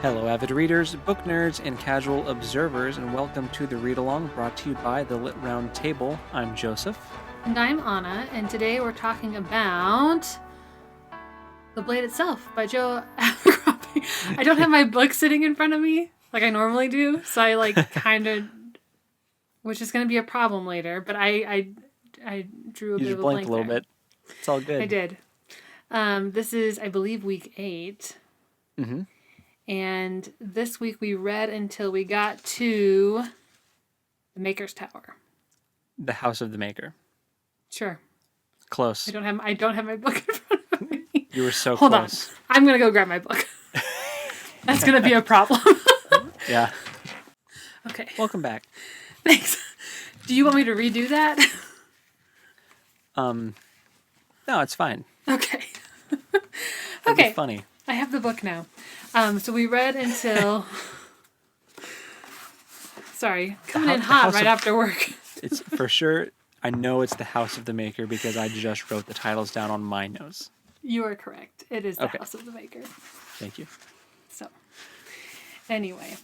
Hello, avid readers, book nerds, and casual observers, and welcome to the Read Along brought to you by the Lit Round Table. I'm Joseph. And I'm Anna, and today we're talking about The Blade Itself by Joe Abercrombie. I don't have my book sitting in front of me like I normally do, so I kind of, which is going to be a problem later, but I drew a bit of a blank a little bit. It's all good. I did. This is, I believe, week 8. Mm-hmm. And this week we read until we got to the Maker's Tower. The House of the Maker. Sure. Close. I don't have my book in front of me. You were so Hold close. on. I'm going to go grab my book. That's going to be a problem. Yeah. Okay. Welcome back. Thanks. Do you want me to redo that? No, it's fine. Okay. That'd be funny. I have the book now. So we read until... Sorry. Coming in hot right after work. It's for sure... I know it's the House of the Maker because I just wrote the titles down on my notes. You are correct. It is the House of the Maker. Thank you. So, anyway.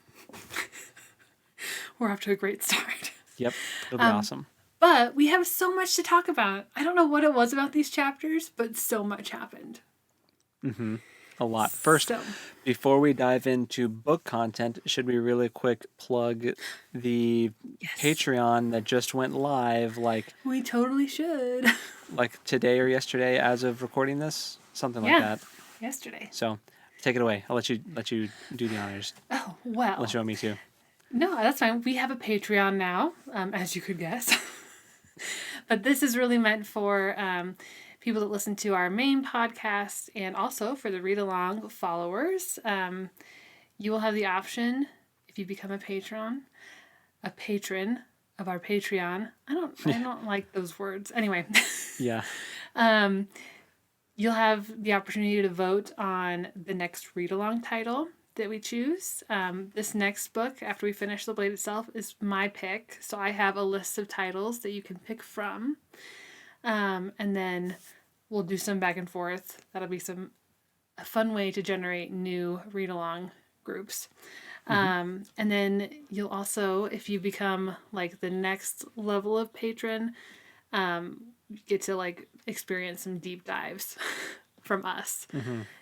We're off to a great start. Yep. It'll be awesome. But we have so much to talk about. I don't know what it was about these chapters, but so much happened. Mm-hmm. A lot. First, before we dive into book content, should we really quick plug the Patreon that just went live? We totally should. Like today or yesterday, as of recording this, something like that. Yesterday. So, take it away. I'll let you do the honors. Oh well. Unless you want me to. No, that's fine. We have a Patreon now, as you could guess. But this is really meant for people that listen to our main podcast and also for the Read Along followers. You will have the option, if you become a patron of our Patreon. I don't like those words. Anyway. Yeah. You'll have the opportunity to vote on the next Read Along title that we choose. This next book, after we finish The Blade Itself, is my pick. So I have a list of titles that you can pick from. And then we'll do some back and forth. That'll be a fun way to generate new read-along groups. And then you'll also, if you become the next level of patron, get to experience some deep dives from us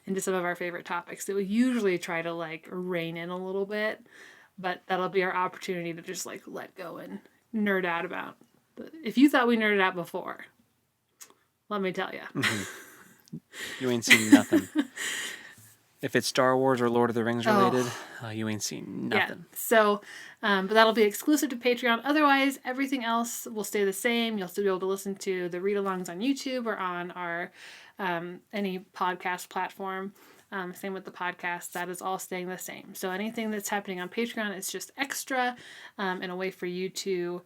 into some of our favorite topics that we usually try to rein in a little bit, but that'll be our opportunity to just let go and nerd out about. If you thought we nerded out before, let me tell you. You ain't seen nothing. If it's Star Wars or Lord of the Rings related, you ain't seen nothing. Yeah. So, but that'll be exclusive to Patreon. Otherwise, everything else will stay the same. You'll still be able to listen to the read-alongs on YouTube or on our any podcast platform. Same with the podcast. That is all staying the same. So anything that's happening on Patreon is just extra and a way for you to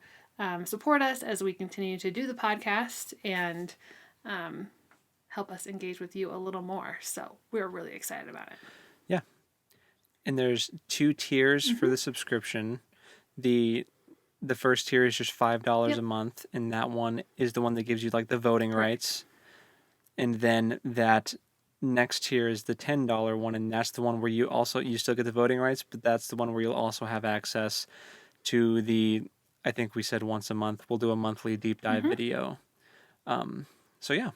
support us as we continue to do the podcast and help us engage with you a little more. So we're really excited about it. Yeah. And there's 2 tiers for the subscription. The first tier is just $5 a month, and that one is the one that gives you the voting rights. And then that next tier is the $10 one, and that's the one where you still get the voting rights, but that's the one where you'll also have access to I think we said once a month, we'll do a monthly deep dive video. So yeah.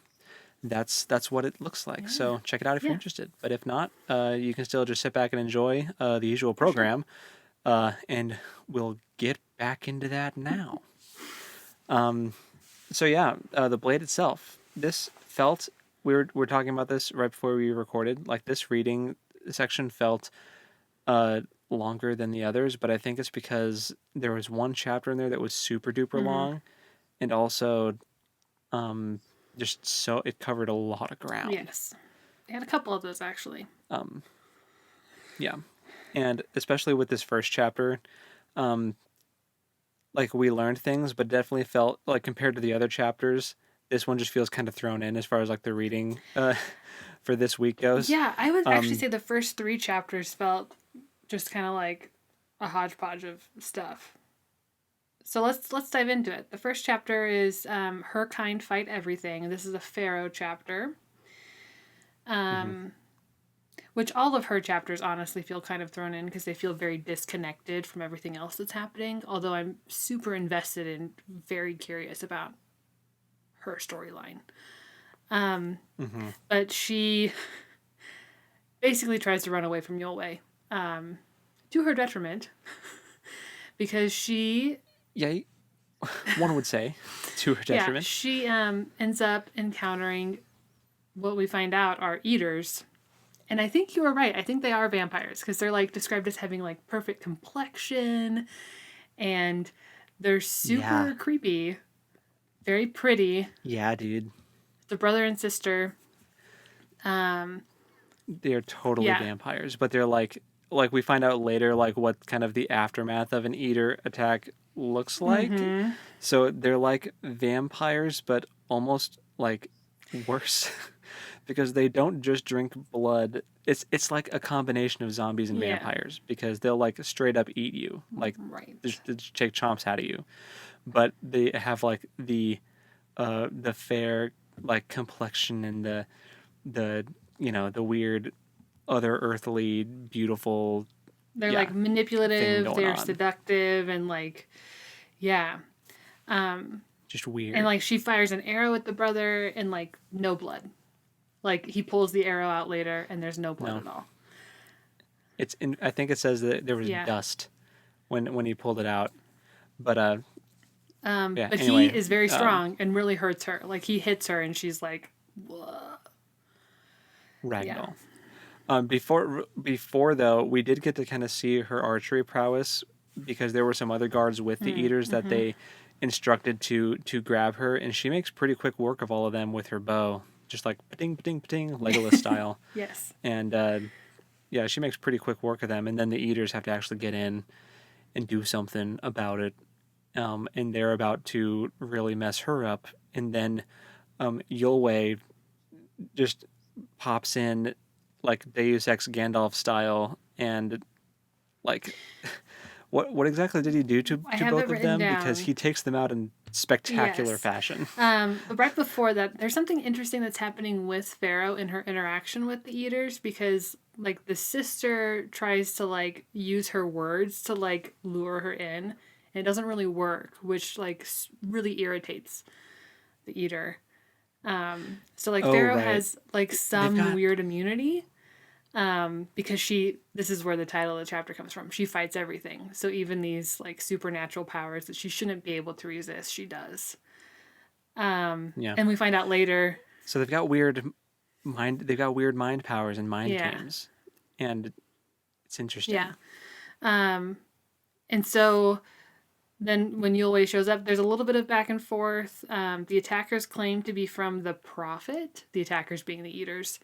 That's what it looks like. Yeah. So check it out if you're interested. But if not, you can still just sit back and enjoy the usual program. And we'll get back into that now. The Blade Itself. This felt, we were talking about this right before we recorded, this reading section felt longer than the others, but I think it's because there was one chapter in there that was super duper long, and also it covered a lot of ground. Yes. I had a couple of those, actually. Yeah. And especially with this first chapter, we learned things, but definitely felt compared to the other chapters, this one just feels kind of thrown in as far as the reading for this week goes. Yeah, I would actually say the first 3 chapters felt just kind of like a hodgepodge of stuff. So let's dive into it. The first chapter is Her Kind Fight Everything. This is a Pharaoh chapter. which all of her chapters honestly feel kind of thrown in because they feel very disconnected from everything else that's happening. Although I'm super invested and very curious about her storyline. But she basically tries to run away from Yulwei, to her detriment, because she... Yeah, one would say, to her detriment. Yeah, she ends up encountering what we find out are eaters. And I think you were right. I think they are vampires because they're like described as having like perfect complexion and they're super creepy, very pretty. Yeah, dude. The brother and sister. They're totally vampires, but they're like we find out later like what kind of the aftermath of an eater attack looks like. So they're like vampires, but almost like worse because they don't just drink blood. It's like a combination of zombies and vampires because they'll like straight up eat you, like just take chomps out of you. But they have like the fair like complexion and the the weird other earthly beautiful. They're like manipulative. They're seductive and like just weird. And like she fires an arrow at the brother and like no blood. Like he pulls the arrow out later and there's no blood at all. I think it says that there was dust when he pulled it out. But but anyway, he is very strong and really hurts her. Like he hits her and she's like, whoa. Ragdoll. Before though, we did get to kind of see her archery prowess because there were some other guards with the eaters that they instructed to grab her, and she makes pretty quick work of all of them with her bow, just like pa-ding, pa-ding, pa-ding, Legolas style. Yes. And she makes pretty quick work of them, and then the eaters have to actually get in and do something about it, and they're about to really mess her up, and then Yulwei just pops in like Deus Ex Gandalf style and like what exactly did he do to both of them down. Because he takes them out in spectacular fashion. But right before that there's something interesting that's happening with Pharaoh in her interaction with the eaters because like the sister tries to like use her words to like lure her in and it doesn't really work, which like really irritates the eater. So like Pharaoh has like some weird immunity because this is where the title of the chapter comes from. She fights everything. So even these like supernatural powers that she shouldn't be able to resist, she does. And we find out later. So they've got weird mind powers and mind games. And it's interesting. Yeah. And so then when Yulwei shows up, there's a little bit of back and forth. The attackers claim to be from the prophet, the attackers being the eaters.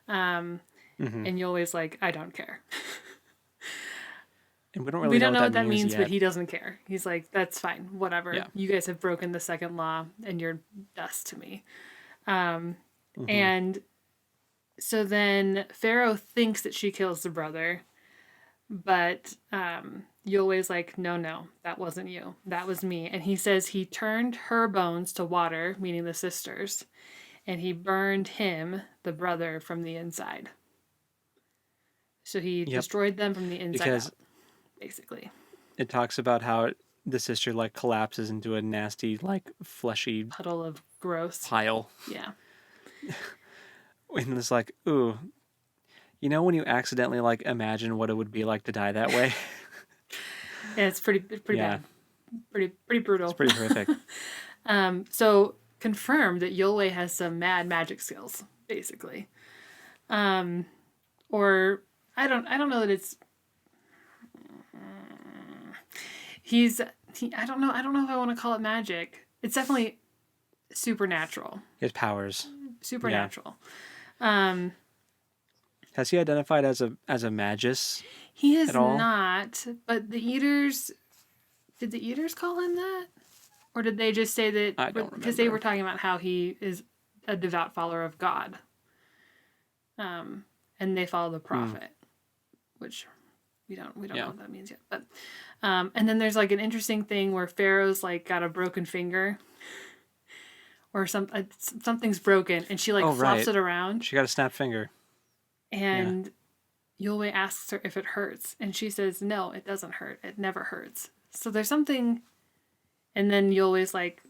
And Yulwei's like, I don't care. And we don't know what that means yet. But he doesn't care. He's like, that's fine, whatever. Yeah. You guys have broken the second law and you're dust to me. And so then Pharaoh thinks that she kills the brother, but Yulwei's like, no, that wasn't you. That was me. And he says he turned her bones to water, meaning the sisters, and he burned him, the brother, from the inside. So he destroyed them from the inside out, basically. It talks about how the sister like collapses into a nasty, like fleshy puddle of gross pile. Yeah. And it's like, ooh, you know when you accidentally like imagine what it would be like to die that way? Yeah, it's pretty bad. Pretty brutal. It's pretty horrific. So confirmed that Yulwei has some mad magic skills, basically. Or I don't know that it's I don't know if I want to call it magic. It's definitely supernatural. He has powers. Supernatural. Has he identified as a magus? He has not, but did the eaters call him that? Or did they just say that? I don't remember. Because they were talking about how he is a devout follower of God. And they follow the prophet, which we don't know what that means yet. But and then there's like an interesting thing where Pharaoh's like got a broken finger. Or something's broken, and she like flops it around. She got a snapped finger. And Yulwei asks her if it hurts, and she says, no, it doesn't hurt. It never hurts. So there's something, and then Yulwei's like,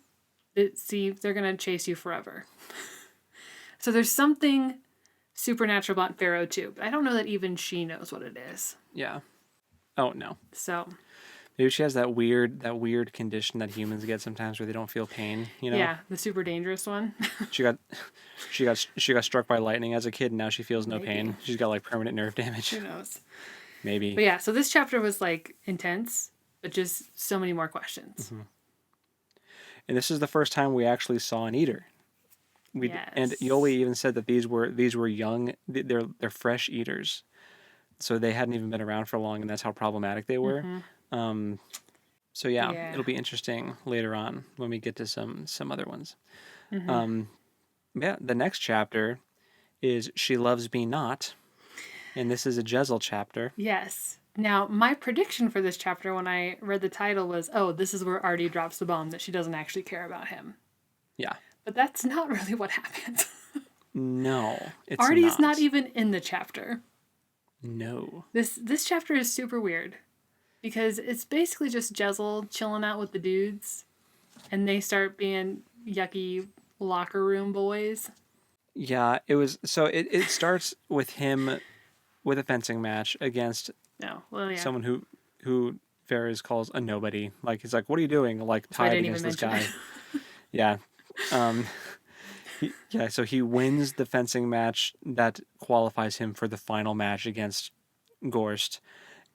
see, they're going to chase you forever. So there's something supernatural about Pharaoh too, but I don't know that even she knows what it is. Yeah. Oh, no. So maybe she has that weird condition that humans get sometimes where they don't feel pain, you know? yeah, the super dangerous one. She got struck by lightning as a kid, and now she feels no Maybe. pain. She's got like permanent nerve damage. Who knows? Maybe. But yeah, so this chapter was like intense, but just so many more questions. Mm-hmm. And this is the first time we actually saw an eater. Yes. And Yoli even said that these were young, they're fresh eaters, so they hadn't even been around for long, and that's how problematic they were. Mm-hmm. So yeah, it'll be interesting later on when we get to some other ones. Mm-hmm. Yeah, the next chapter is She Loves Me Not, and this is a Jezzel chapter. Yes. Now, my prediction for this chapter when I read the title was, oh, this is where Artie drops the bomb that she doesn't actually care about him. Yeah. But that's not really what happens. No, it's Artie's not even in the chapter. No. This chapter is super weird because it's basically just Jezzel chilling out with the dudes, and they start being yucky locker room boys. Yeah, it was. So it starts with him with a fencing match against someone who Ferris calls a nobody. Like, he's like, "What are you doing?" Like, tied against this guy. Yeah. So he wins the fencing match that qualifies him for the final match against Gorst,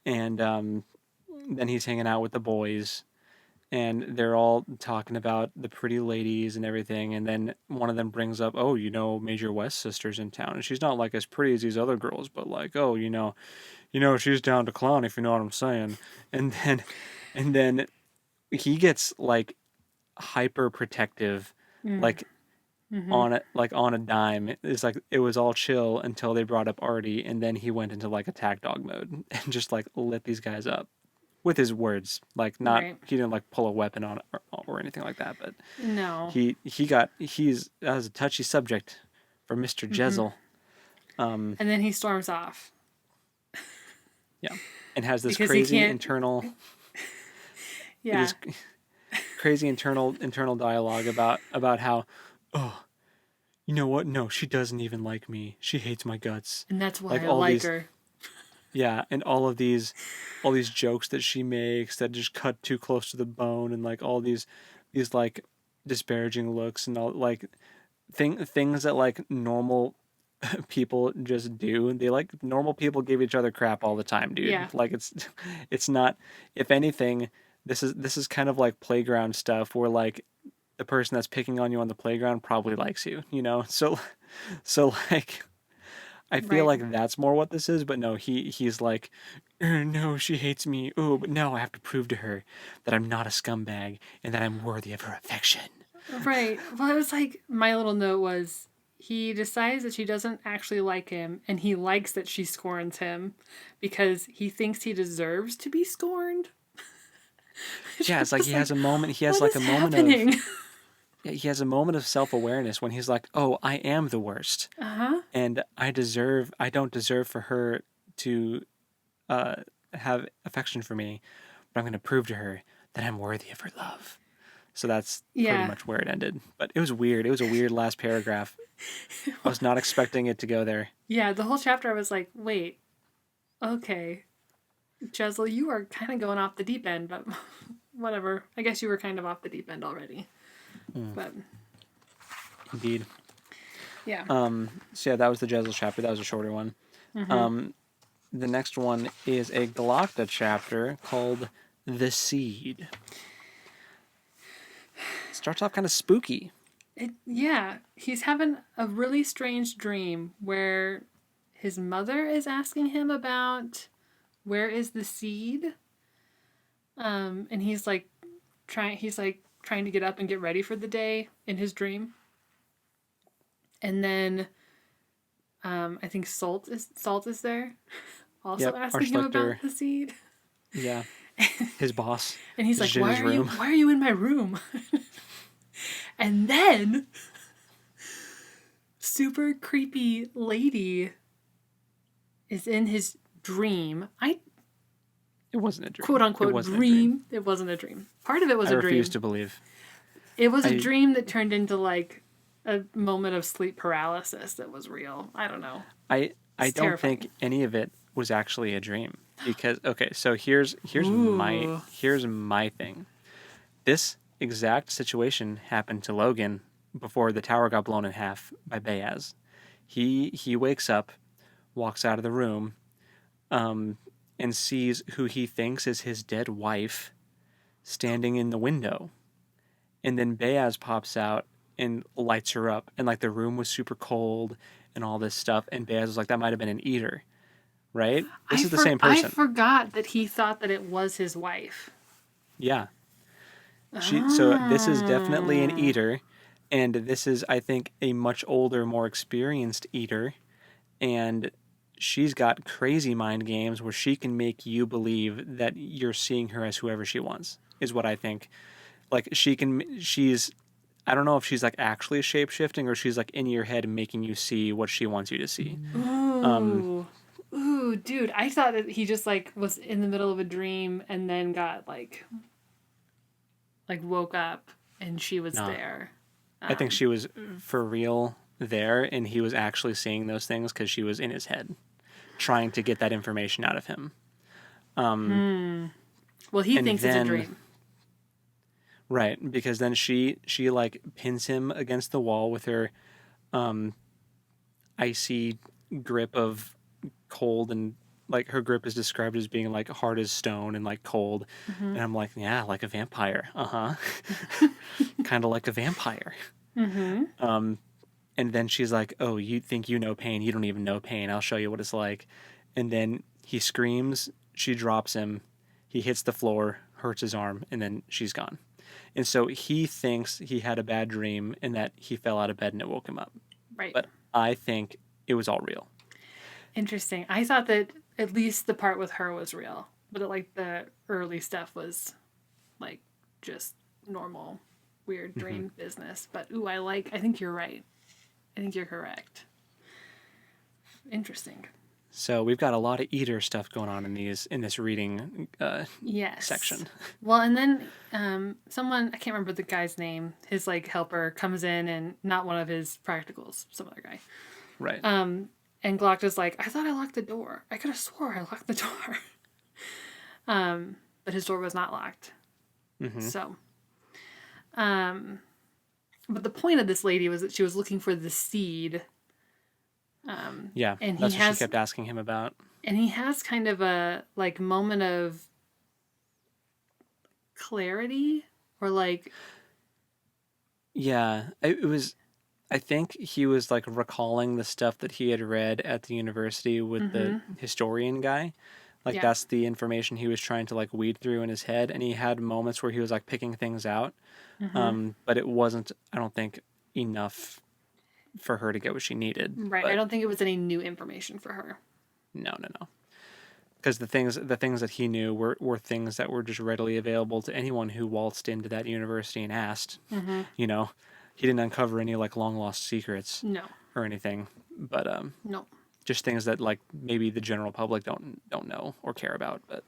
and then he's hanging out with the boys, and they're all talking about the pretty ladies and everything, and then one of them brings up, "Oh, Major West's sister's in town, and she's not like as pretty as these other girls, but like, oh, she's down to clown, if you know what I'm saying." And then he gets like hyper protective, like on a dime. It's like it was all chill until they brought up Artie, and then he went into like attack dog mode and just like lit these guys up with his words. Like, not he didn't like pull a weapon on or anything like that, but no, that was a touchy subject for Mr. Jezzel. And then he storms off. Yeah, and has this Because crazy internal. Yeah. Crazy internal dialogue about how, oh, you know what? No, she doesn't even like me. She hates my guts. And that's why I like her. Yeah, and all these jokes that she makes that just cut too close to the bone, and like all these like disparaging looks and all like things that like normal people just do. They like normal people give each other crap all the time, dude. Yeah. Like it's not, if anything, this is kind of like playground stuff where like the person that's picking on you on the playground probably likes you, So like I feel like that's more what this is, but no, he's like, no, she hates me. Oh, but no, I have to prove to her that I'm not a scumbag and that I'm worthy of her affection. Right. Well, it was like, my little note was, he decides that she doesn't actually like him, and he likes that she scorns him because he thinks he deserves to be scorned. Yeah, it's like he has a moment. He has like a moment of. He has a moment of self-awareness when he's like, "Oh, I am the worst, and I don't deserve for her to have affection for me, but I'm going to prove to her that I'm worthy of her love." So that's pretty much where it ended. But it was weird. It was a weird last paragraph. I was not expecting it to go there. Yeah, the whole chapter I was like, wait, okay, Jezzel, you are kind of going off the deep end, but whatever. I guess you were kind of off the deep end already. But indeed. Yeah. So yeah, that was the Jezzel chapter. That was a shorter one. The next one is a Galacta chapter called The Seed. Starts off kind of spooky. He's having a really strange dream where his mother is asking him about where is the seed, and he's trying to get up and get ready for the day in his dream, and then I think Salt is there, also asking him about the seed. Yeah, his boss. And he's like, why are you in my room? And then super creepy lady is in his dream. It wasn't a dream. Quote unquote It wasn't a dream. It wasn't a dream. Part of it was I a dream. refuse to believe. It was a dream that turned into like a moment of sleep paralysis that was real. I don't know. I don't terrifying. think any of it was actually a dream because okay, so here's Ooh. my thing. This exact situation happened to Logan before the tower got blown in half by Bayaz. He wakes up, walks out of the room, and sees who he thinks is his dead wife standing in the window. And then Bayaz pops out and lights her up. And like the room was super cold and all this stuff. And Bayaz was like, that might have been an eater. Right? This is the same person. I forgot that he thought that it was his wife. Yeah. So this is definitely an eater. And this is, I think, a much older, more experienced eater. And she's got crazy mind games where she can make you believe that you're seeing her as whoever she wants, is what I think. Like she's, I don't know if she's like actually shape-shifting or she's like in your head making you see what she wants you to see. Ooh, dude, I thought that he just like was in the middle of a dream and then got like woke up and she was there. I think she was for real there and he was actually seeing those things because she was in his head trying to get that information out of him. Well, he thinks it's a dream. Right, because then she like pins him against the wall with her icy grip of cold, and like her grip is described as being like hard as stone and like cold. And I'm like, yeah, like a vampire. Kind of like a vampire. And then she's like, oh, you think you know pain? You don't even know pain. I'll show you what it's like. And then he screams, she drops him, he hits the floor, hurts his arm, and then she's gone. And so he thinks he had a bad dream and that he fell out of bed and it woke him up. Right. But I think it was all real. Interesting. I thought that at least the part with her was real, but like the early stuff was like just normal, weird dream business. But I think you're right. I think you're correct. Interesting. So we've got a lot of eater stuff going on in this reading section. Well, and then someone, I can't remember the guy's name, his like helper comes in and not one of his practicals, some other guy. Right. And Glocta's like, I thought I locked the door. I could have swore I locked the door. But his door was not locked. So, but the point of this lady was that she was looking for the seed. Yeah, and that's what she kept asking him about. And he has kind of a like moment of clarity or like. Yeah, I think he was like recalling the stuff that he had read at the university with the historian guy. Like that's the information he was trying to like weed through in his head. And he had moments where he was like picking things out. But it wasn't, I don't think, enough for her to get what she needed. Right. But I don't think it was any new information for her. No. Because the things that he knew were things that were just readily available to anyone who waltzed into that university and asked. You know, he didn't uncover any like long lost secrets. No. Or anything. But no. Just things that like maybe the general public don't know or care about. But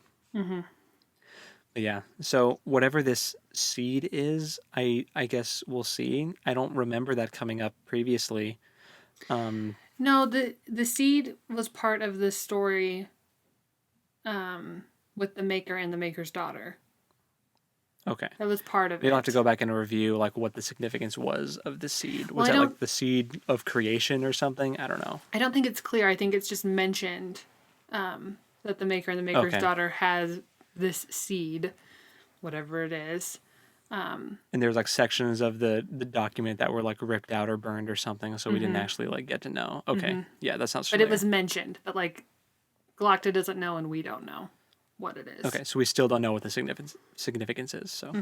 But yeah, so whatever this seed is, I guess we'll see. I don't remember that coming up previously. No, the seed was part of the story with the maker and the maker's daughter. Okay. That was part of it. We'll have to go back and review like what the significance was of the seed. Was that like the seed of creation or something? I don't know. I don't think it's clear. I think it's just mentioned that the maker and the maker's daughter has this seed, whatever it is. And there's like sections of the document that were like ripped out or burned or something, so we didn't actually like get to know. Okay, yeah, that sounds familiar. But it was mentioned, but like Glocta doesn't know and we don't know what it is. Okay, so we still don't know what the significance is. So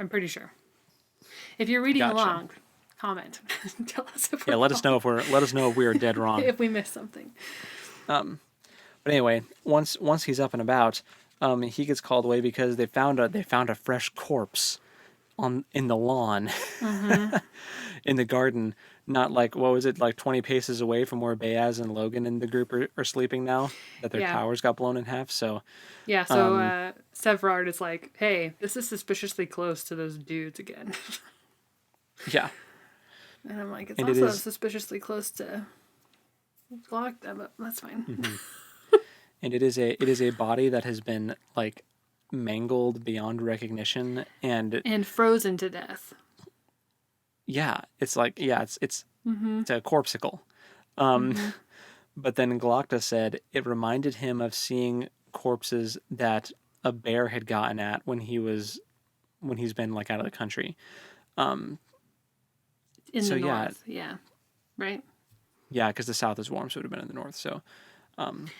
I'm pretty sure. If you're reading along, comment. Tell us if we're let us know if we are dead wrong. If we missed something. But anyway, once he's up and about, he gets called away because they found a fresh corpse in the lawn, Mm-hmm. in the garden, not like, what was it, like 20 paces away from where Beaz and Logan and the group are sleeping now, that their Yeah. towers got blown in half. So, Yeah, so um, Severard is like, hey, this is suspiciously close to those dudes again. yeah. And I'm like, it's And it also is, suspiciously close to Galacta, but that's fine. mhm. And it is a body that has been like mangled beyond recognition. And And frozen to death. yeah, it's like, yeah, Mm-hmm. it's a corpsicle. Um, Mm-hmm. but then Galacta said it reminded him of seeing corpses that a bear had gotten at when he's been like out of the country. Um, In so the yeah, north, yeah. Right? yeah, because the south is warm, so it would have been in the north. So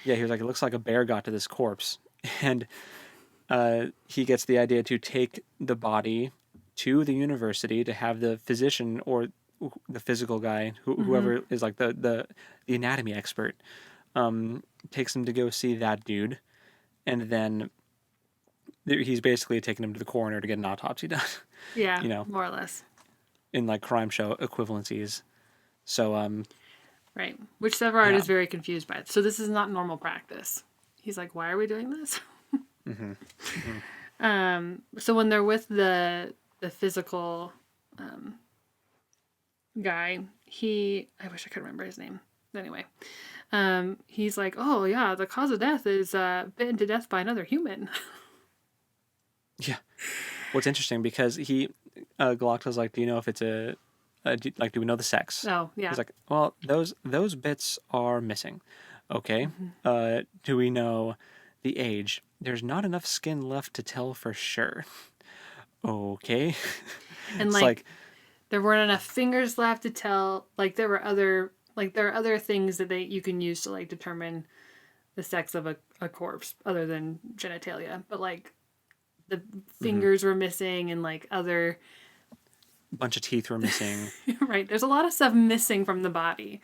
yeah, he was like, it looks like a bear got to this corpse, and he gets the idea to take the body to the university to have the physician or the physical guy, Mm-hmm. whoever is like the anatomy expert, takes him to go see that dude, and then he's basically taking him to the coroner to get an autopsy done. Yeah, You know, more or less. in like crime show equivalencies. So Right. Which Severard yeah. is very confused by. So this is not normal practice. He's like, why are we doing this? Hmm. So when they're with the physical guy, I wish I could remember his name. Anyway, he's like, oh yeah, the cause of death is bitten to death by another human. Yeah. What's interesting because Galacta's like, do you know if it's do we know the sex? Oh yeah. He's like, well, those bits are missing. Okay. Mm-hmm. Do we know the age? There's not enough skin left to tell for sure. Okay. And It's like, there weren't enough fingers left to tell. There are other things that you can use to determine the sex of a corpse other than genitalia. But the fingers were missing and other bunch of teeth were missing. right. There's a lot of stuff missing from the body.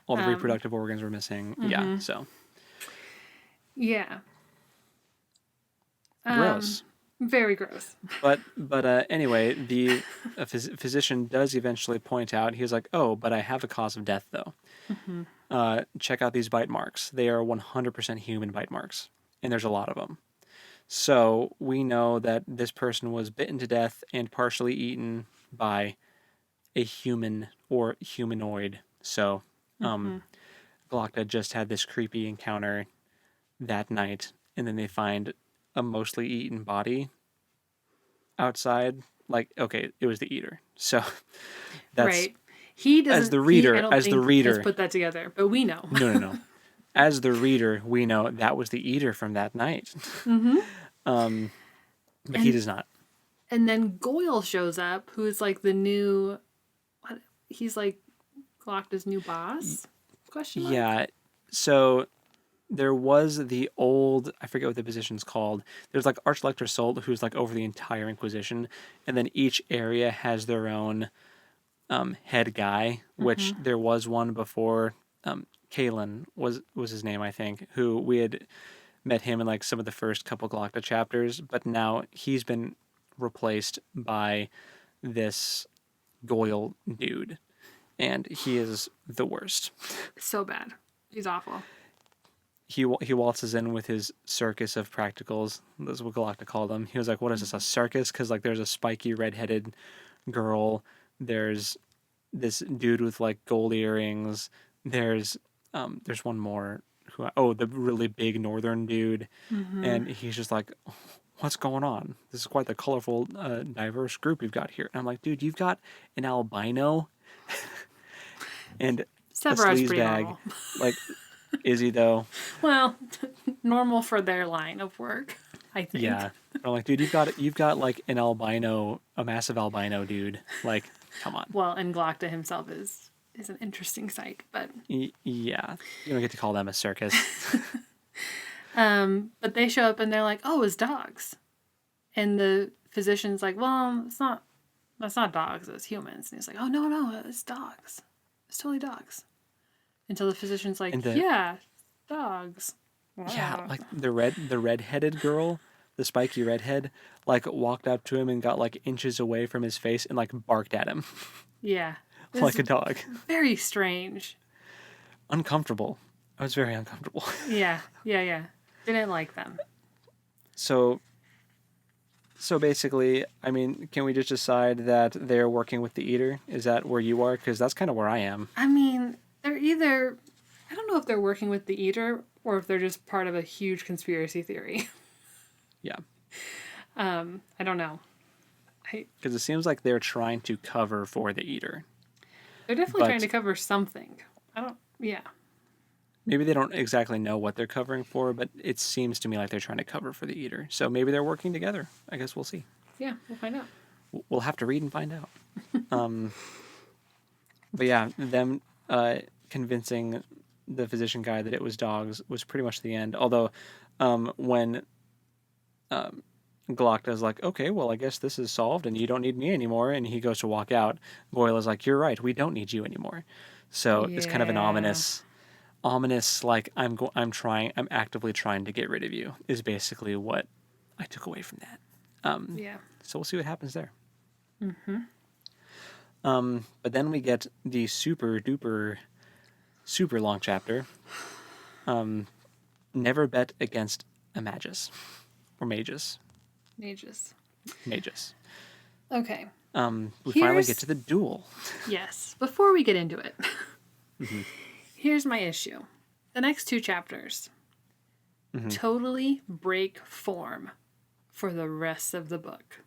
All the reproductive organs were missing. Yeah. So Yeah. gross. Very gross. But anyway, the physician does eventually point out, he's like, oh, but I have a cause of death though. Check out these bite marks. They are 100% human bite marks, and there's a lot of them. So we know that this person was bitten to death and partially eaten by a human or humanoid. So Galacta just had this creepy encounter that night, and then they find a mostly eaten body outside. Like, okay, it was the eater. So that's right. He doesn't. as the reader, I don't as think the reader, has put that together, but we know. no. As the reader, we know that was the eater from that night. But he does not. And then Goyle shows up, who is the new. What? He's Galacta's new boss? Question mark? Yeah. So there was the old, I forget what the position's called. There's Archlector Solt, who's over the entire Inquisition, and then each area has their own head guy, which there was one before. Kalen was his name, I think, who we had met him in some of the first couple Galacta chapters, but now he's been replaced by this Goyle dude, and he is the worst. So bad. He's awful. He waltzes in with his circus of practicals. That's what Galacta called them. He was like, "What is this, a circus?" Because there's a spiky redheaded girl. There's this dude with gold earrings. There's one more the really big northern dude, and he's just like, what's going on? This is quite the colorful, diverse group we've got here. And I'm like, dude, you've got an albino and a Severod's sleaze pretty bag. normal. Is he though? Well, normal for their line of work, I think. Yeah. I'm like, dude, you've got an albino, a massive albino dude. Come on. Well, and Galacta himself is an interesting sight, but Yeah, you don't get to call them a circus. but they show up and they're like, "Oh, it's dogs," and the physician's like, "Well, it's not. That's not dogs. It's humans." And he's like, "Oh no, it's dogs. It's totally dogs." Until the physician's like, "Yeah, dogs." Yeah, the redheaded girl the spiky redhead, like walked up to him and got like inches away from his face and like barked at him Yeah. It like was a dog. very strange. Uncomfortable. I was very uncomfortable. Yeah. Didn't like them. So basically, I mean, can we just decide that they're working with the Eater? Is that where you are? Because that's kind of where I am. I mean, they're either... I don't know if they're working with the Eater or if they're just part of a huge conspiracy theory. Yeah. I don't know. Because it seems like they're trying to cover for the Eater. They're definitely trying to cover something. Yeah. Maybe they don't exactly know what they're covering for, but it seems to me like they're trying to cover for the Eater. So maybe they're working together. I guess we'll see. Yeah, we'll find out. We'll have to read and find out. But yeah, them convincing the physician guy that it was dogs was pretty much the end. Although when Glocta's like, okay, well, I guess this is solved and you don't need me anymore. And he goes to walk out. Goyle is like, you're right. We don't need you anymore. So it's kind of an ominous, like I'm actively trying to get rid of you is basically what I took away from that. Yeah. So we'll see what happens there. But then we get the super duper, super long chapter. Never bet against a magus or magus. Magus. Okay. We finally get to the duel. Yes. Before we get into it, here's my issue. The next 2 chapters totally break form for the rest of the book.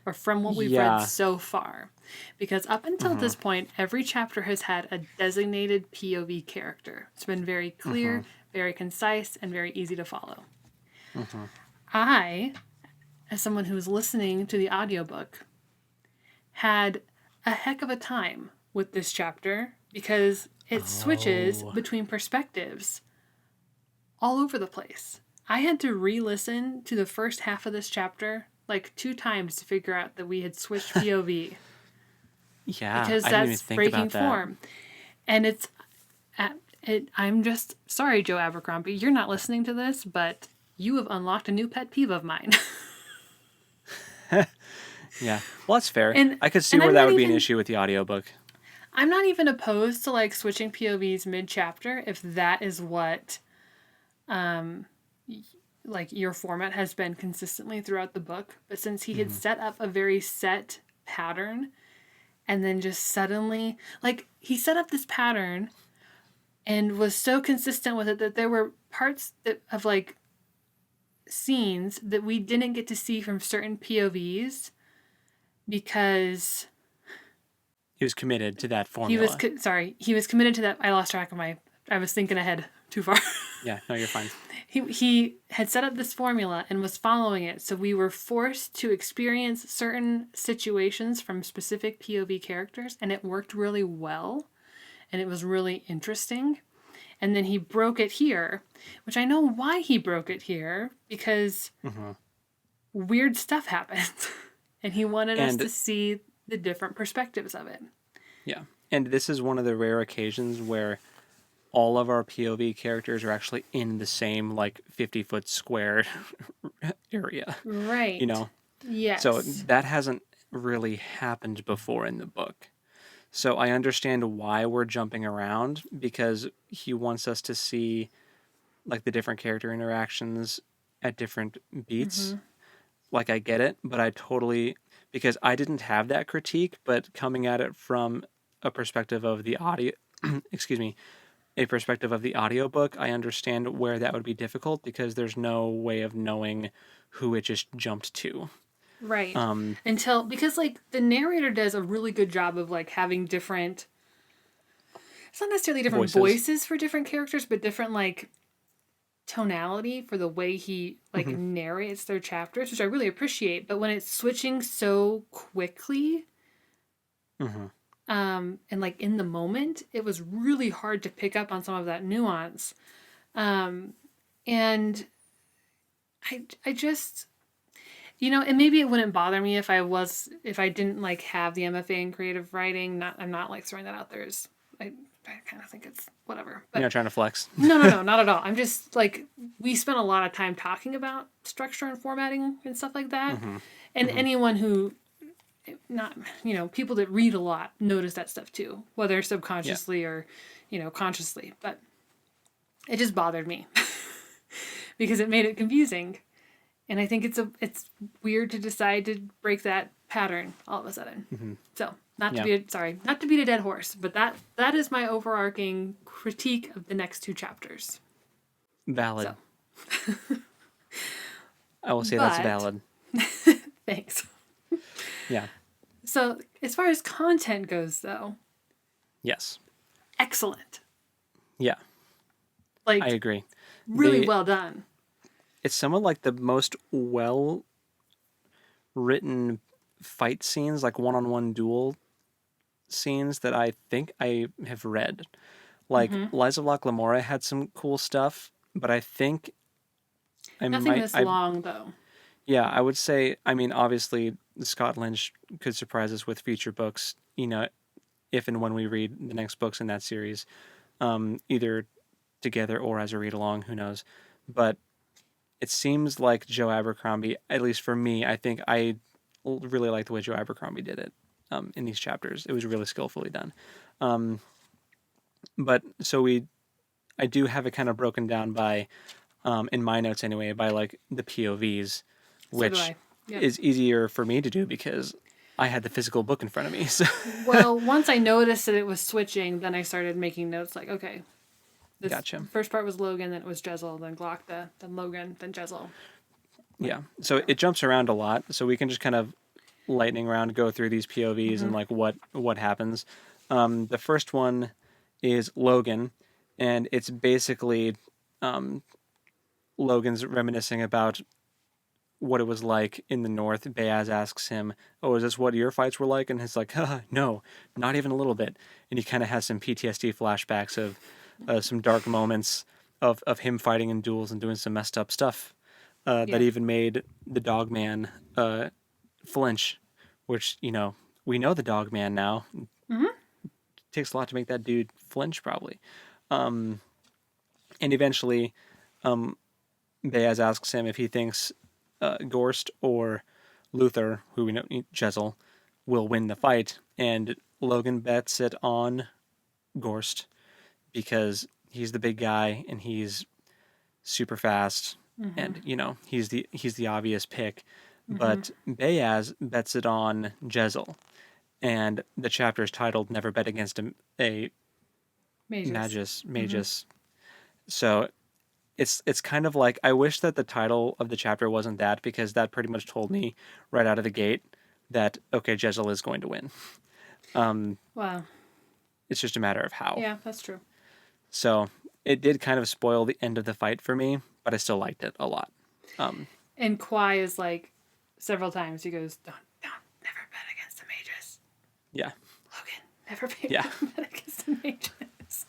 Or from what we've read so far. Because up until this point, every chapter has had a designated POV character. It's been very clear, very concise, and very easy to follow. I, as someone who was listening to the audiobook, had a heck of a time with this chapter because it switches between perspectives all over the place. I had to re-listen to the first half of this chapter like 2 times to figure out that we had switched POV. Yeah, because I didn't even that's think breaking about that. form. And I'm just sorry, Joe Abercrombie, you're not listening to this, but you have unlocked a new pet peeve of mine. Yeah, well, that's fair. And- I could see and where I'm that not would be an even- issue with the audiobook. I'm not even opposed to like switching POVs mid-chapter if that is what like your format has been consistently throughout the book. But since he had set up a very set pattern and then just suddenly, like, he set up this pattern and was so consistent with it that there were parts of like scenes that we didn't get to see from certain POVs because He was committed to that formula. he was committed to that. I lost track of I was thinking ahead too far. Yeah, no, you're fine. He had set up this formula and was following it, so we were forced to experience certain situations from specific POV characters, and it worked really well, and it was really interesting. And then he broke it here, which I know why he broke it here, because weird stuff happens, and he wanted us to see the different perspectives of it. Yeah, and this is one of the rare occasions where all of our POV characters are actually in the same, like, 50-foot square area. Right. You know? Yes. So that hasn't really happened before in the book. So I understand why we're jumping around, because he wants us to see, like, the different character interactions at different beats. Like, I get it, but I totally... Because I didn't have that critique, but coming at it from a perspective of the audio... excuse me. A perspective of the audiobook, I understand where that would be difficult because there's no way of knowing who it just jumped to. Right. Because like the narrator does a really good job of like having different, it's not necessarily different voices for different characters, but different like tonality for the way he like narrates their chapters, which I really appreciate. But when it's switching so quickly, and like in the moment, it was really hard to pick up on some of that nuance. And I just, and maybe it wouldn't bother me if I didn't like have the MFA in creative writing. I'm not like throwing that out there as I kind of think it's whatever. You're not trying to flex. No, not at all. I'm just like, we spent a lot of time talking about structure and formatting and stuff like that. And anyone who, not, people that read a lot notice that stuff too, whether subconsciously or, consciously. But it just bothered me because it made it confusing. And I think it's weird to decide to break that pattern all of a sudden. So, not to beat a dead horse, but that is my overarching critique of the next 2 chapters. Valid. So. I will say that's valid. Thanks. Yeah. So, as far as content goes, though. Yes. Excellent. Yeah. Like, I agree. Really well done. It's somewhat like the most well written fight scenes, like one-on-one duel scenes that I think I have read. Like Lies of Locke Lamora had some cool stuff, but I think Nothing this long though. Yeah, I would say, I mean, obviously Scott Lynch could surprise us with future books, if and when we read the next books in that series, either together or as a read along, who knows. But it seems like Joe Abercrombie, at least for me, I think I really like the way Joe Abercrombie did it in these chapters. It was really skillfully done. But so I do have it kind of broken down by, in my notes anyway, by like the POVs, which is easier for me to do because I had the physical book in front of me. So. Well, once I noticed that it was switching, then I started making notes like, okay, this gotcha. First part was Logan, then it was Jezal, then Glocta, then Logan, then Jezal. Yeah, so it jumps around a lot, so we can just kind of lightning round go through these POVs and like what happens. The first one is Logan, and it's basically Logan's reminiscing about what it was like in the North. Bayaz asks him, "Oh, is this what your fights were like?" And he's like, "No, not even a little bit." And he kind of has some PTSD flashbacks of some dark moments of him fighting in duels and doing some messed up stuff that even made the Dog Man flinch, which, we know the Dog Man now. It takes a lot to make that dude flinch, probably. And eventually, Bayaz asks him if he thinks Gorst or Luther, who we know, Jezal, will win the fight. And Logan bets it on Gorst because he's the big guy and he's super fast. And, he's the obvious pick. But Bayaz bets it on Jezal. And the chapter is titled "Never Bet Against a Magus." So it's kind of like, I wish that the title of the chapter wasn't that, because that pretty much told me right out of the gate that, okay, Jezal is going to win. Wow. It's just a matter of how. Yeah, that's true. So it did kind of spoil the end of the fight for me, but I still liked it a lot. And Kwai is like, several times he goes, don't, never bet against the mages. Yeah. Logan, never bet against the mages.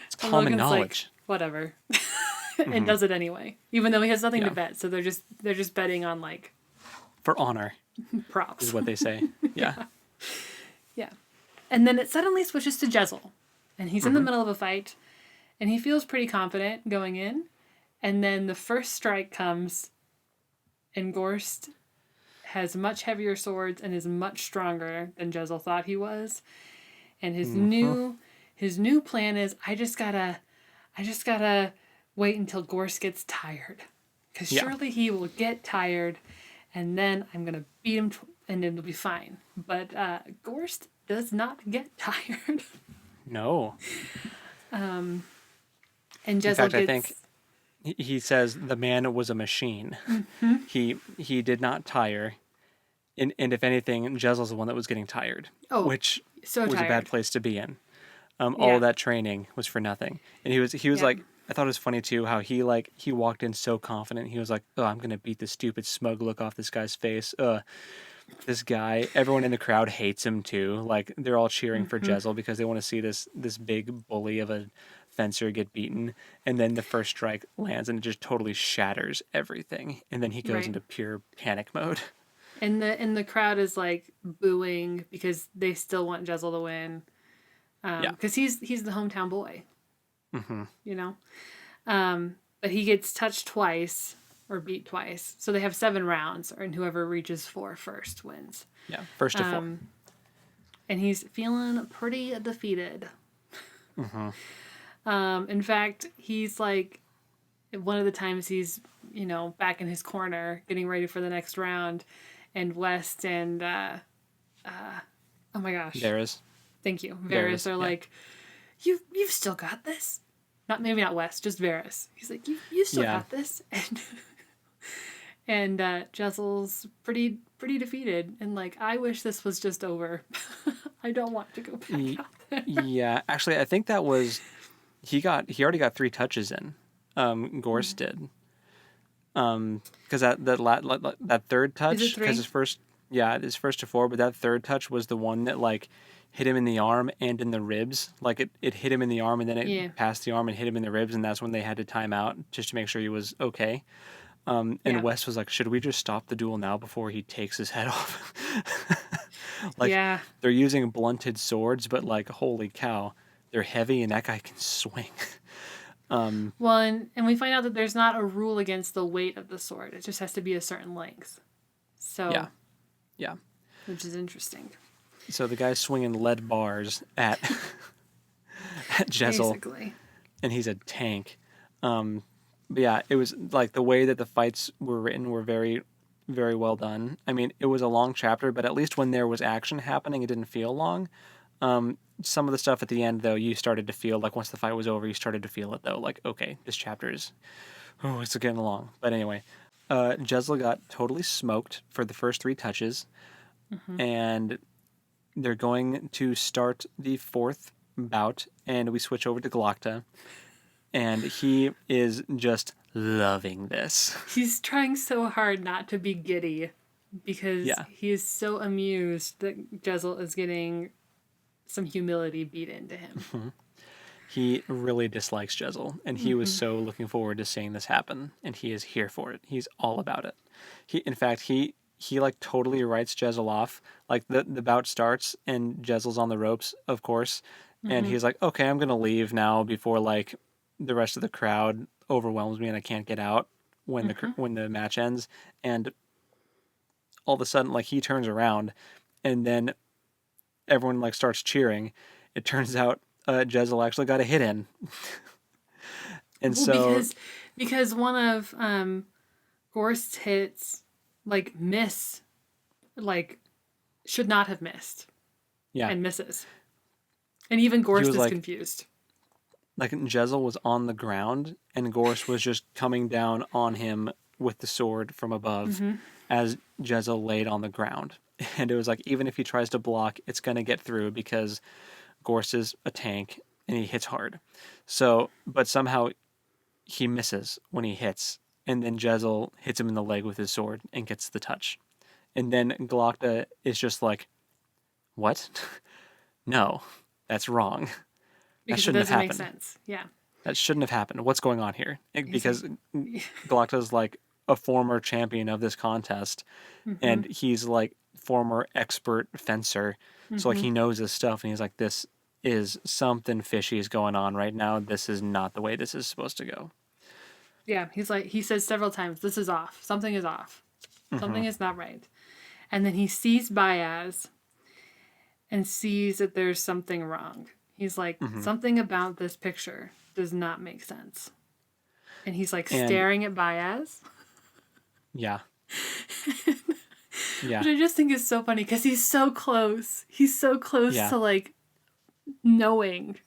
It's common knowledge. Like, whatever. And does it anyway, even though he has nothing to bet. So they're just betting on, like, for honor. Props is what they say. Yeah. Yeah. And then it suddenly switches to Jezal, and he's in the middle of a fight, and he feels pretty confident going in, and then the first strike comes, and Gorst has much heavier swords and is much stronger than Jezal thought he was, and his new plan is, I just gotta wait until Gorst gets tired, because surely he will get tired, and then I'm gonna beat him and it'll be fine. But Gorst does not get tired. No. And Jezal in fact, gets... I think he says the man was a machine. He did not tire. And if anything, Jezal's the one that was getting tired. Which was a bad place to be in. All of that training was for nothing. And he was like, I thought it was funny too how he walked in so confident. He was like, "Oh, I'm gonna beat this stupid smug look off this guy's face." This guy, everyone in the crowd hates him too. Like, they're all cheering for Jezal because they want to see this big bully of a fencer get beaten. And then the first strike lands and it just totally shatters everything. And then he goes into pure panic mode. And the crowd is like booing because they still want Jezal to win. because he's the hometown boy, Mm-hmm. you know. But he gets touched twice or beat twice, so they have 7 rounds, and whoever reaches 4 first wins. Yeah, first to 4. And he's feeling pretty defeated. Mm-hmm. In fact, he's like, one of the times he's, back in his corner getting ready for the next round, and West and oh my gosh, Varys. Thank you, Varys are like, you've still got this. Maybe not West, just Varys. He's like, you still got this, and Jessel's pretty defeated, and like, I wish this was just over. I don't want to go back out there. Yeah, actually, I think that was he already got 3 touches in. Gorse did. Because that third touch, because his first to 4, but that third touch was the one that like hit him in the arm and in the ribs. Like it hit him in the arm and then it passed the arm and hit him in the ribs, and that's when they had to time out just to make sure he was okay. And Wes was like, should we just stop the duel now before he takes his head off? They're using blunted swords, but like, holy cow, they're heavy and that guy can swing. Well, and we find out that there's not a rule against the weight of the sword. It just has to be a certain length. So yeah, which is interesting. So the guy's swinging lead bars at Jessel, basically, and he's a tank. But yeah, it was like the way that the fights were written were very, very well done. I mean, it was a long chapter, but at least when there was action happening, it didn't feel long. Some of the stuff at the end, though, you started to feel like once the fight was over, you started to feel it, though. Like, okay, this chapter is, it's getting long. But anyway, Jessel got totally smoked for the first 3 touches, and they're going to start the 4th bout, and we switch over to Glokta. And he is just loving this. He's trying so hard not to be giddy because he is so amused that Jessel is getting some humility beat into him. Mm-hmm. He really dislikes Jessel, and he was so looking forward to seeing this happen, and he is here for it. He's all about it. He like totally writes Jessel off. Like the bout starts, and Jessel's on the ropes, of course, and he's like, okay, I'm going to leave now before like the rest of the crowd overwhelms me and I can't get out when the match ends. And all of a sudden, like, he turns around, and then everyone like starts cheering. It turns out Jessel actually got a hit in. And because one of Gorst's hits like should not have missed. Yeah. And misses. And even Gorst is like, confused. Like, Jessel was on the ground, and Gorst was just coming down on him with the sword from above as Jessel laid on the ground. And it was like, even if he tries to block, it's going to get through because Gorst is a tank and he hits hard. So, but somehow he misses when he hits, and then Jessel hits him in the leg with his sword and gets the touch. And then Glokta is just like, what? No, that's wrong. Because that shouldn't have happened. Make sense. Yeah. That shouldn't have happened. What's going on here? Because Glokta's like a former champion of this contest, and he's like former expert fencer. So like he knows his stuff, and he's like, this is something fishy is going on right now. This is not the way this is supposed to go. Yeah, he says several times, this is off. Something is off. Something is not right. And then he sees Baez and sees that there's something wrong. He's like, something about this picture does not make sense. And he's like staring at Baez. Yeah. Yeah. Which I just think is so funny because he's so close. He's so close to like knowing.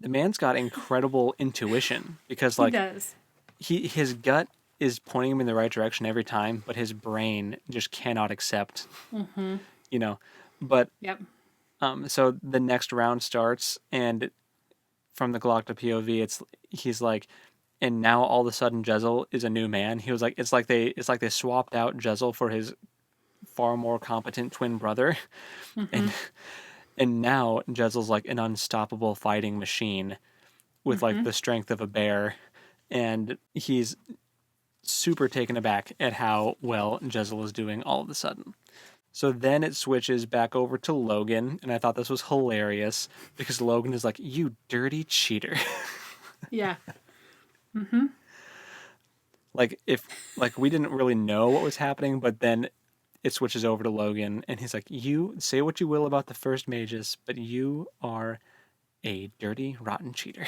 The man's got incredible intuition because like he does. His gut is pointing him in the right direction every time, but his brain just cannot accept, but yep. So the next round starts, and from the Glokta POV, he's like, and now all of a sudden Jessel is a new man. He was like, it's like they swapped out Jessel for his far more competent twin brother, and now Jessel's like an unstoppable fighting machine with like the strength of a bear, and he's super taken aback at how well Jessel is doing all of a sudden. So then it switches back over to Logan, and I thought this was hilarious because Logan is like, "You dirty cheater." Yeah. Like we didn't really know what was happening, but then it switches over to Logan, and he's like, "You say what you will about the first mages, but you are a dirty, rotten cheater."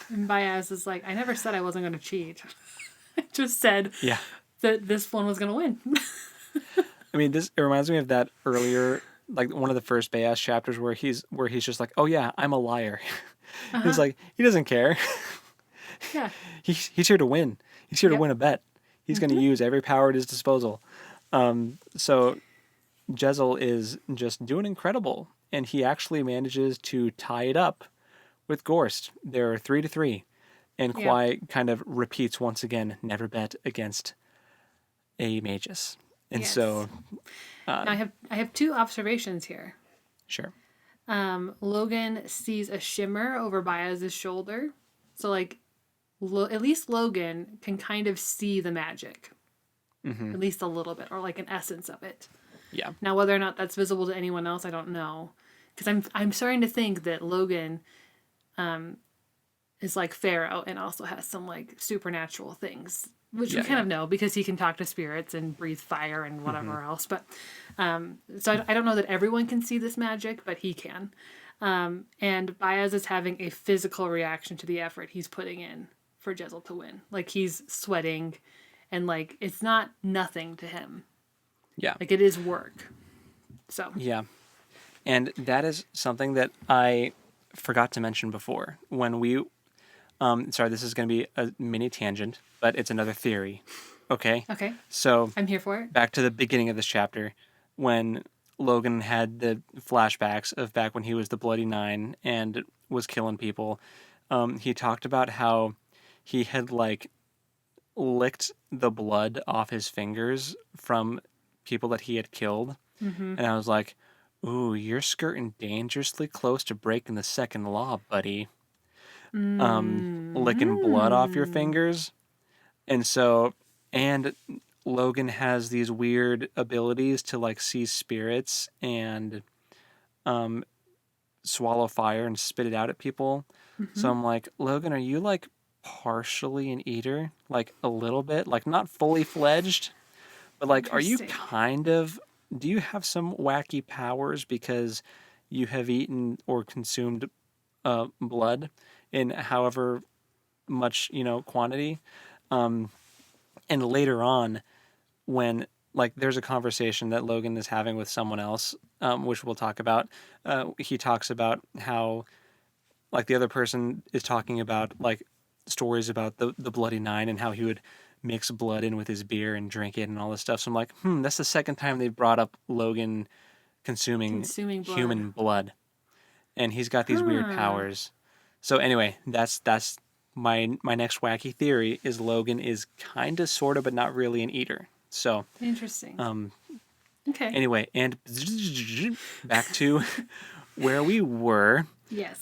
And Baez is like, I never said I wasn't going to cheat. I just said Yeah. that this one was going to win. I mean, it reminds me of that earlier, like one of the first Baez chapters where he's just like, "Oh yeah, I'm a liar." He's like, he doesn't care. Yeah. He's here to win. He's here to Yep. win a bet. He's going to use every power at his disposal. So Jezzel is just doing incredible, and he actually manages to tie it up with Gorst. They're 3-3, and Yeah. Kwai kind of repeats once again, never bet against a magus. And Yes. so, Now I have two observations here. sure. Logan sees a shimmer over Baez's shoulder. So like at least Logan can kind of see the magic. At least a little bit, or like an essence of it. Yeah. Now whether or not that's visible to anyone else, I don't know. Because I'm starting to think that Logan is like Pharaoh and also has some like supernatural things. Which we kind of know because he can talk to spirits and breathe fire and whatever else. But so I don't know that everyone can see this magic, but he can. And Baez is having a physical reaction to the effort he's putting in for Jezzel to win. Like he's sweating, and like it's not nothing to him. Yeah. Like it is work. So Yeah. And that is something that I forgot to mention before. When we, sorry, this is going to be a mini tangent, but it's another theory. Okay? okay, So I'm here for it. back to the beginning of this chapter, when Logan had the flashbacks of back when he was the Bloody Nine and was killing people, he talked about how he had like licked the blood off his fingers from people that he had killed. And I was like, "Ooh, you're skirting dangerously close to breaking the second law, buddy. Licking blood off your fingers." And so, and Logan has these weird abilities to like see spirits and swallow fire and spit it out at people. So I'm like, "Logan, are you like partially an eater? Like a little bit? Like not fully fledged, but like are you Interesting. kind of, do you have some wacky powers because you have eaten or consumed blood in however much, quantity?" And later on, when like there's a conversation that Logan is having with someone else, which we'll talk about, he talks about how like the other person is talking about like stories about the Bloody Nine and how he would mix blood in with his beer and drink it and all this stuff. So I'm like, that's the second time they've brought up Logan consuming blood. human blood, and he's got these weird powers. So anyway, that's my next wacky theory is Logan is kind of, sort of, but not really an eater. So Interesting. Okay. anyway, and back to where we were, Yes.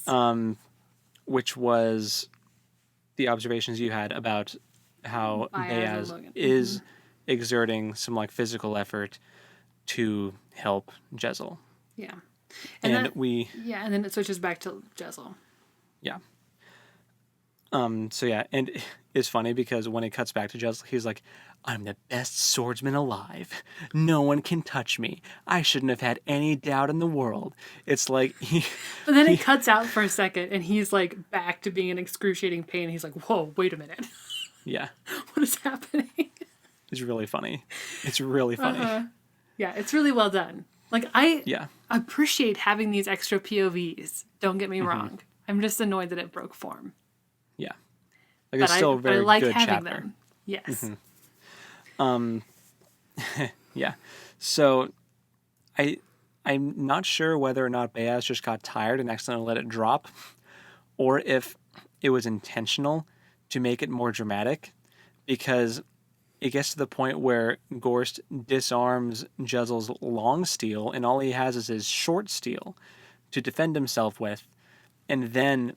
which was the observations you had about how Baez and Baez Logan. is exerting some like physical effort to help Jezzel. Yeah. And then, we, yeah, and then it switches back to Jezzel. yeah. So yeah, and it's funny because when it cuts back to Jezzel, he's like, "I'm the best swordsman alive. No one can touch me. I shouldn't have had any doubt in the world." It's like But then it cuts out for a second, and he's like back to being in excruciating pain. He's like, "Whoa, wait a minute, yeah, what is happening?" it's really funny. It's really funny. Yeah, it's really well done. Like I Yeah, appreciate having these extra POVs. Don't get me wrong. I'm just annoyed that it broke form. yeah. Like it's still a but I very like good having chapter. them. Yes. Yeah. So I'm not sure whether or not Baez just got tired and accidentally let it drop, or if it was intentional to make it more dramatic, because it gets to the point where Gorst disarms Jezzel's long steel, and all he has is his short steel to defend himself with. And then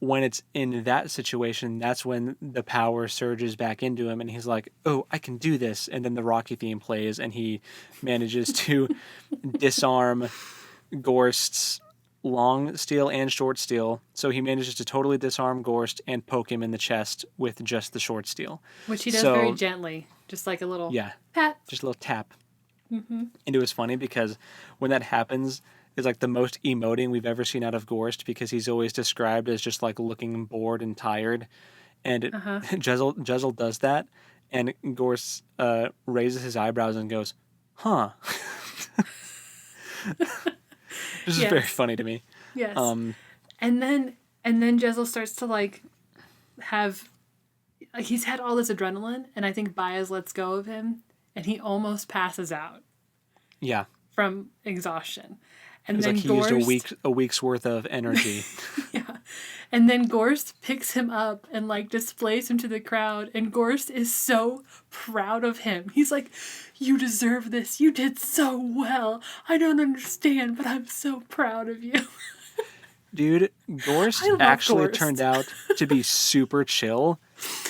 when it's in that situation, that's when the power surges back into him and he's like, oh, I can do this. And then the Rocky theme plays and he manages to disarm Gorst's long steel and short steel. So he manages to totally disarm Gorst and poke him in the chest with just the short steel. Which he does very gently, just like a little pat. Just a little tap. And it was funny because when that happens, it's like the most emoting we've ever seen out of Gorst because he's always described as just like looking bored and tired. And Jezel does that, and Gorst raises his eyebrows and goes, huh. This is very funny to me. Yes. And then Jezel starts to like have, like, he's had all this adrenaline, and I think Baez lets go of him, and he almost passes out. Yeah. From exhaustion. And it's then like he used a week's worth of energy. Yeah. And then Gorst picks him up and like displays him to the crowd, and Gorst is so proud of him. He's like, you deserve this. You did so well. I don't understand, but I'm so proud of you. Dude, Gorst actually turned out to be super chill,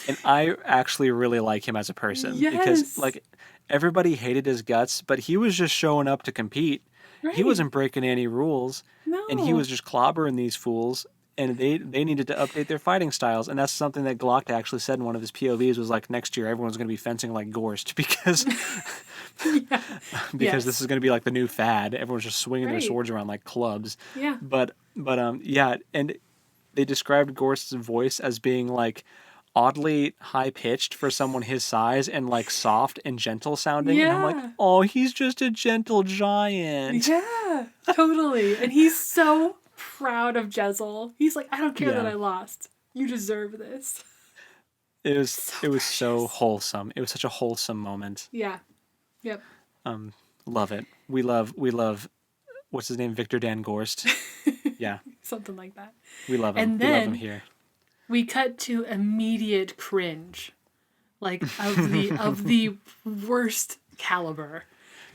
and I actually really like him as a person. Yes. Because like everybody hated his guts, but he was just showing up to compete. Right. He wasn't breaking any rules. No. And he was just clobbering these fools, and they needed to update their fighting styles. And that's something that Glock actually said in one of his POVs was like, next year everyone's going to be fencing like Gorst because this is going to be like the new fad. Everyone's just swinging their swords around like clubs. Yeah. But yeah, and they described Gorst's voice as being like oddly high-pitched for someone his size and like soft and gentle sounding. Yeah. And I'm like, oh, he's just a gentle giant. Yeah, totally. And he's so proud of Jezel. He's like, I don't care that I lost. You deserve this. It was so wholesome. It was such a wholesome moment. Yeah. Yep. Love it. We love what's his name? Victor Dan Gorst. Yeah. Something like that. We love him. And then we love him here. We cut to immediate cringe, like of the worst caliber.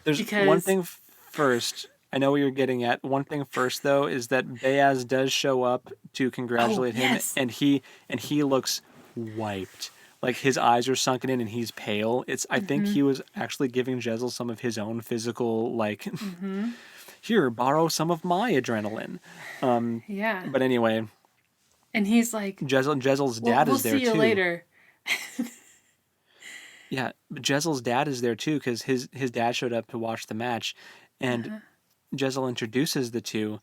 There's one thing first. I know what you're getting at. One thing first, though, is that Baez does show up to congratulate him, and he looks wiped. Like his eyes are sunken in, and he's pale. I think he was actually giving Jezel some of his own physical, like, here, borrow some of my adrenaline. Yeah. But anyway. And he's like, Jezel's dad is there too. We'll see you later. Yeah, but Jezel's dad is there too because his dad showed up to watch the match, and Jezel introduces the two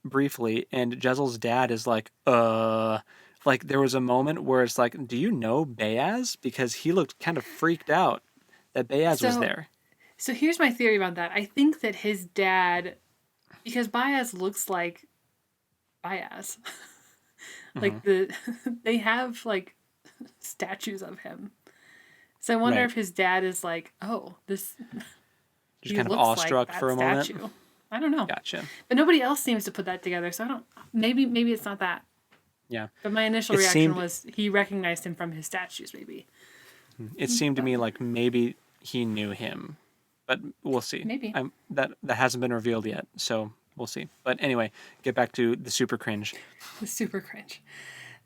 briefly, and Jezel's dad is like, like there was a moment where it's like, do you know Baez? Because he looked kind of freaked out that Baez was there. So here's my theory about that. I think that his dad, because Baez looks like Baez. Like they have like statues of him. So I wonder if his dad is like, oh, this just kind of awestruck for a moment. I don't know. Gotcha. But nobody else seems to put that together, so I don't. Maybe it's not that. Yeah. But my initial reaction was he recognized him from his statues. Maybe. It seemed to me like maybe he knew him, but we'll see. Maybe that hasn't been revealed yet, so. We'll see. But anyway, get back to the super cringe. The super cringe.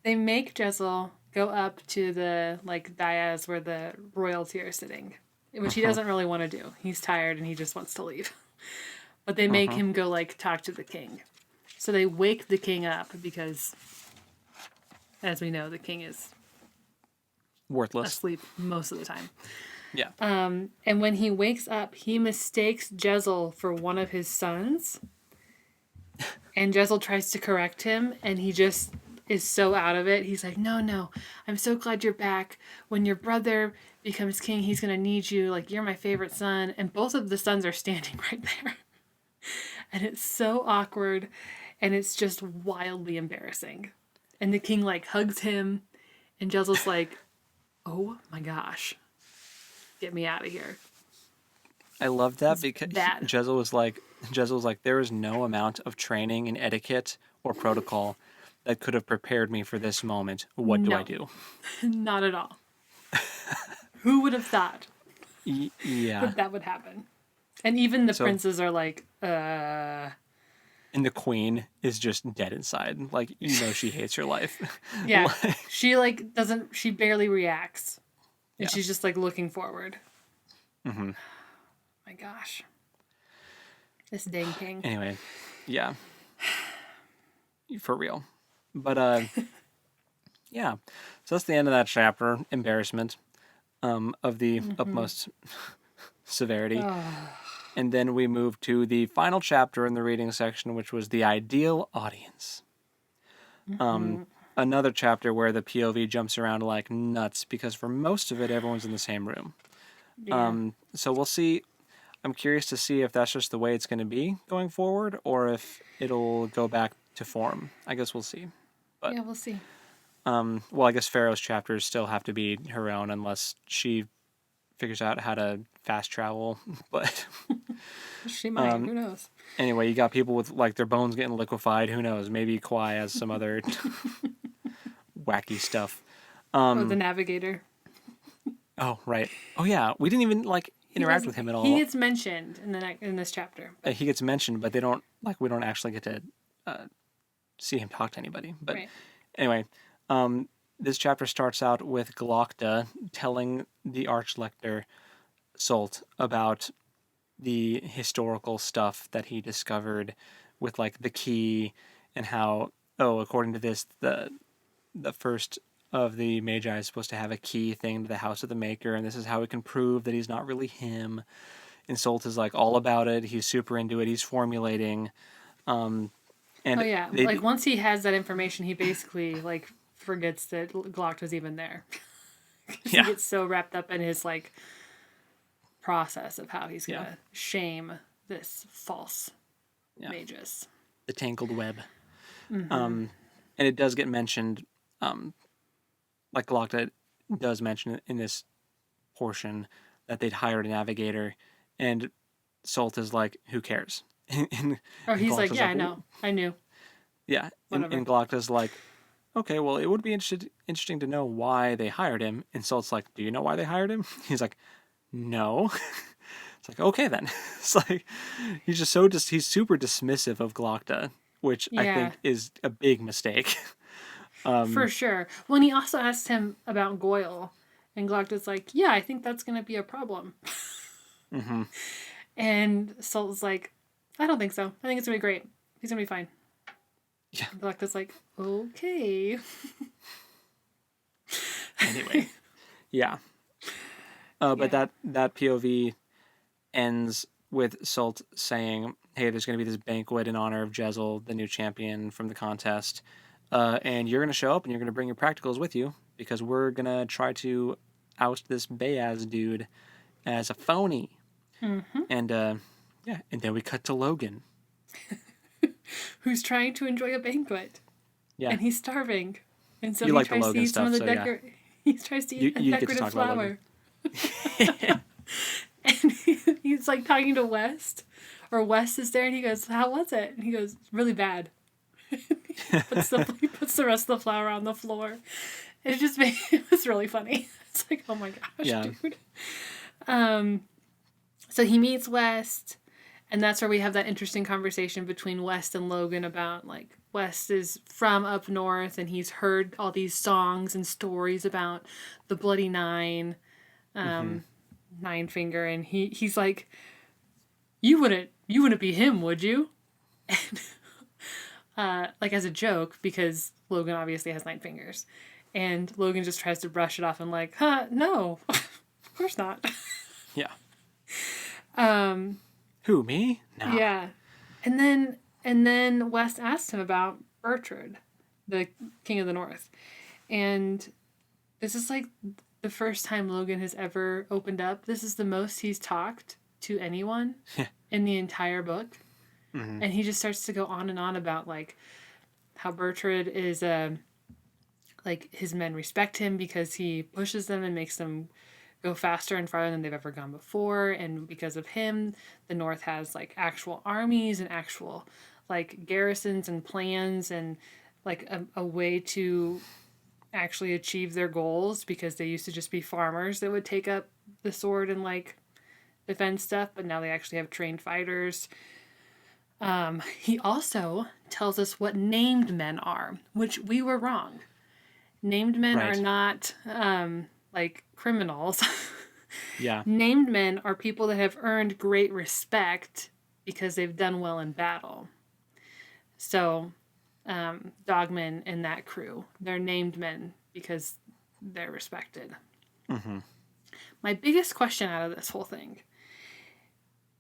They make Jezel go up to the like dais where the royalty are sitting, which he doesn't really want to do. He's tired and he just wants to leave. But they make him go like talk to the king. So they wake the king up because, as we know, the king is worthless, asleep most of the time. Yeah. And when he wakes up, he mistakes Jezel for one of his sons. And Jezel tries to correct him, and he just is so out of it. He's like, no, I'm so glad you're back. When your brother becomes king, he's going to need you. Like, you're my favorite son. And both of the sons are standing right there. And it's so awkward, and it's just wildly embarrassing. And the king, like, hugs him, and Jezel's like, oh my gosh, get me out of here. I love that because Jezel was like, there is no amount of training and etiquette or protocol that could have prepared me for this moment. What do I do? Not at all. Who would have thought that would happen? And even the princes are like, And the queen is just dead inside. Like, she hates her life. Yeah. Like, She barely reacts. And Yeah. she's just like looking forward. mm-hmm. My gosh. This dang king. Anyway, yeah. For real. But, yeah. So that's the end of that chapter. Embarrassment of the utmost severity. And then we move to the final chapter in the reading section, which was the ideal audience. Another chapter where the POV jumps around like nuts because for most of it, everyone's in the same room. Yeah. So we'll see. I'm curious to see if that's just the way it's going to be going forward or if it'll go back to form. I guess we'll see. But, yeah, we'll see. Well, I guess Pharaoh's chapters still have to be her own unless she figures out how to fast travel. But She might. Who knows? anyway, you got people with like their bones getting liquefied. Who knows? Maybe Kwai has some other wacky stuff. The navigator. Oh, right. Oh, yeah. We didn't even like interact with him at all. He gets mentioned in this chapter. He gets mentioned, but they don't we don't actually get to see him talk to anybody. But Right. anyway, this chapter starts out with Glokta telling the Archlector Sult about the historical stuff that he discovered with like the key and how according to this the first of the Magi is supposed to have a key thing to the house of the Maker, and this is how we can prove that he's not really him. And Sult is like all about it. He's super into it. He's formulating. And like once he has that information, he basically like forgets that Glock was even there. He gets so wrapped up in his like process of how he's gonna shame this false magus. The tangled web. And it does get mentioned. Like Glokta does mention in this portion that they'd hired a navigator, and Sult is like, "Who cares?" And he's like, "Yeah, I know, I knew." Yeah, and Glokta's like, "Okay, well, it would be interesting to know why they hired him." And Sult's like, "Do you know why they hired him?" He's like, "No." It's like, okay then. It's like he's just he's super dismissive of Glokta, which I think is a big mistake. For sure. Well, and he also asked him about Goyle, and Glokta's like, "Yeah, I think that's going to be a problem." And Sult's like, "I don't think so. I think it's going to be great. He's going to be fine." Yeah. And Glokta's like, "Okay." Anyway, yeah. But that POV ends with Sult saying, "Hey, there's going to be this banquet in honor of Jezel, the new champion from the contest. And you're going to show up and you're going to bring your practicals with you because we're going to try to oust this Bayaz dude as a phony." And and then we cut to Logan. Who's trying to enjoy a banquet. Yeah. And he's starving. And so he tries to eat some of the he tries to eat a decorative flower. And he's like talking to West. Or West is there and he goes, "How was it?" And he goes, "Really bad." He puts the rest of the flour on the floor. And it was really funny. It's like, oh my gosh, dude. So he meets West, and that's where we have that interesting conversation between West and Logan about like West is from up north and he's heard all these songs and stories about the Bloody Nine, Nine Finger, and he's like, you wouldn't be him, would you? And like as a joke, because Logan obviously has 9 fingers. And Logan just tries to brush it off and like, no, of course not. Yeah. Who, me? No. Yeah. And then West asked him about Bertrand, the King of the North. And this is like the first time Logan has ever opened up. This is the most he's talked to anyone in the entire book. And he just starts to go on and on about like how Bertrand is like his men respect him because he pushes them and makes them go faster and farther than they've ever gone before, and because of him the North has like actual armies and actual like garrisons and plans and like a way to actually achieve their goals, because they used to just be farmers that would take up the sword and like defend stuff, but now they actually have trained fighters. He also tells us what named men are, which we were wrong. Named men are Right. not like criminals. Yeah. Named men are people that have earned great respect because they've done well in battle. So, Dogmen and that crew, they're named men because they're respected. Mm-hmm. My biggest question out of this whole thing: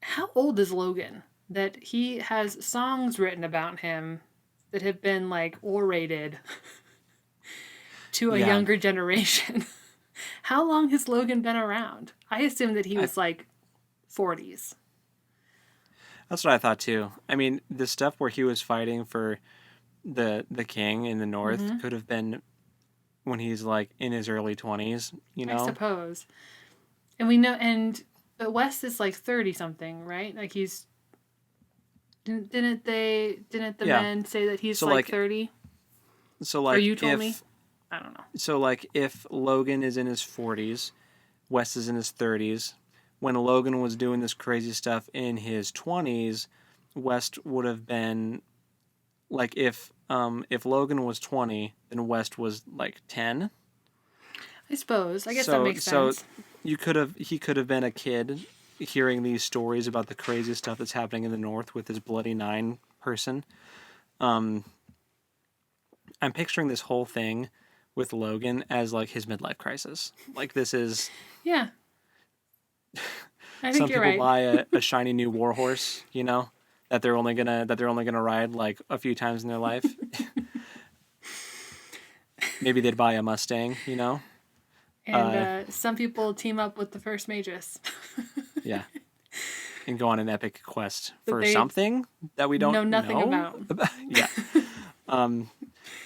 how old is Logan? That he has songs written about him that have been like orated to a Yeah. younger generation. How long has Logan been around? I assumed that he was like 40s. That's what I thought too. I mean, the stuff where he was fighting for the king in the north could have been when he's like in his early 20s, you I know? suppose. And we know, but West is like 30 something, right? Like didn't the Yeah. men say that he's So like like 30? so Or like you told me? if I don't know. so like if Logan is in his 40s, West is in his 30s. When Logan was doing this crazy stuff in his 20s, West would have been like if Logan was 20, then West was like 10. I suppose. I guess that So makes sense. he could have been a kid hearing these stories about the crazy stuff that's happening in the north with his bloody nine person. Um I'm picturing this whole thing with Logan as like his midlife crisis. Like this is Yeah. I think some you're people right. buy a shiny new warhorse, you know, that they're only gonna ride like a few times in their life. Maybe they'd buy a Mustang, you know. And some people team up with the first Magus. Yeah, and go on an epic quest That for they something that we know don't nothing know. about. Yeah.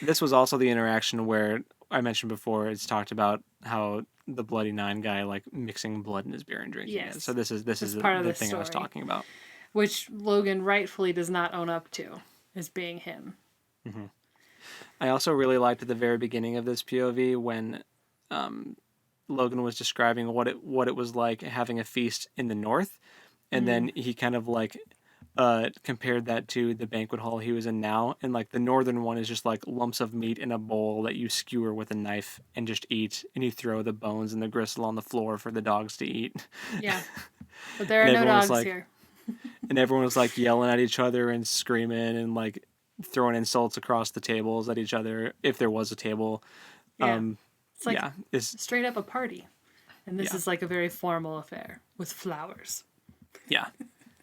This was also the interaction where I mentioned before. It's talked about how the Bloody Nine guy like mixing blood in his beer and drinking it. Yes. So this is That's the, part of the the thing I was story. talking about. Which Logan rightfully does not own up to as being him. I also really liked at the very beginning of this POV when Logan was describing what it was like having a feast in the north, and then he kind of like compared that to the banquet hall he was in now, and like the northern one is just like lumps of meat in a bowl that you skewer with a knife and just eat, and you throw the bones and the gristle on the floor for the dogs to eat. Yeah. But there are And no everyone was dogs like, here. and everyone was like yelling at each other and screaming and like throwing insults across the tables at each other if there was a table. Yeah. It's like Yeah, it's straight up a party. And this Yeah. is like a very formal affair with flowers. yeah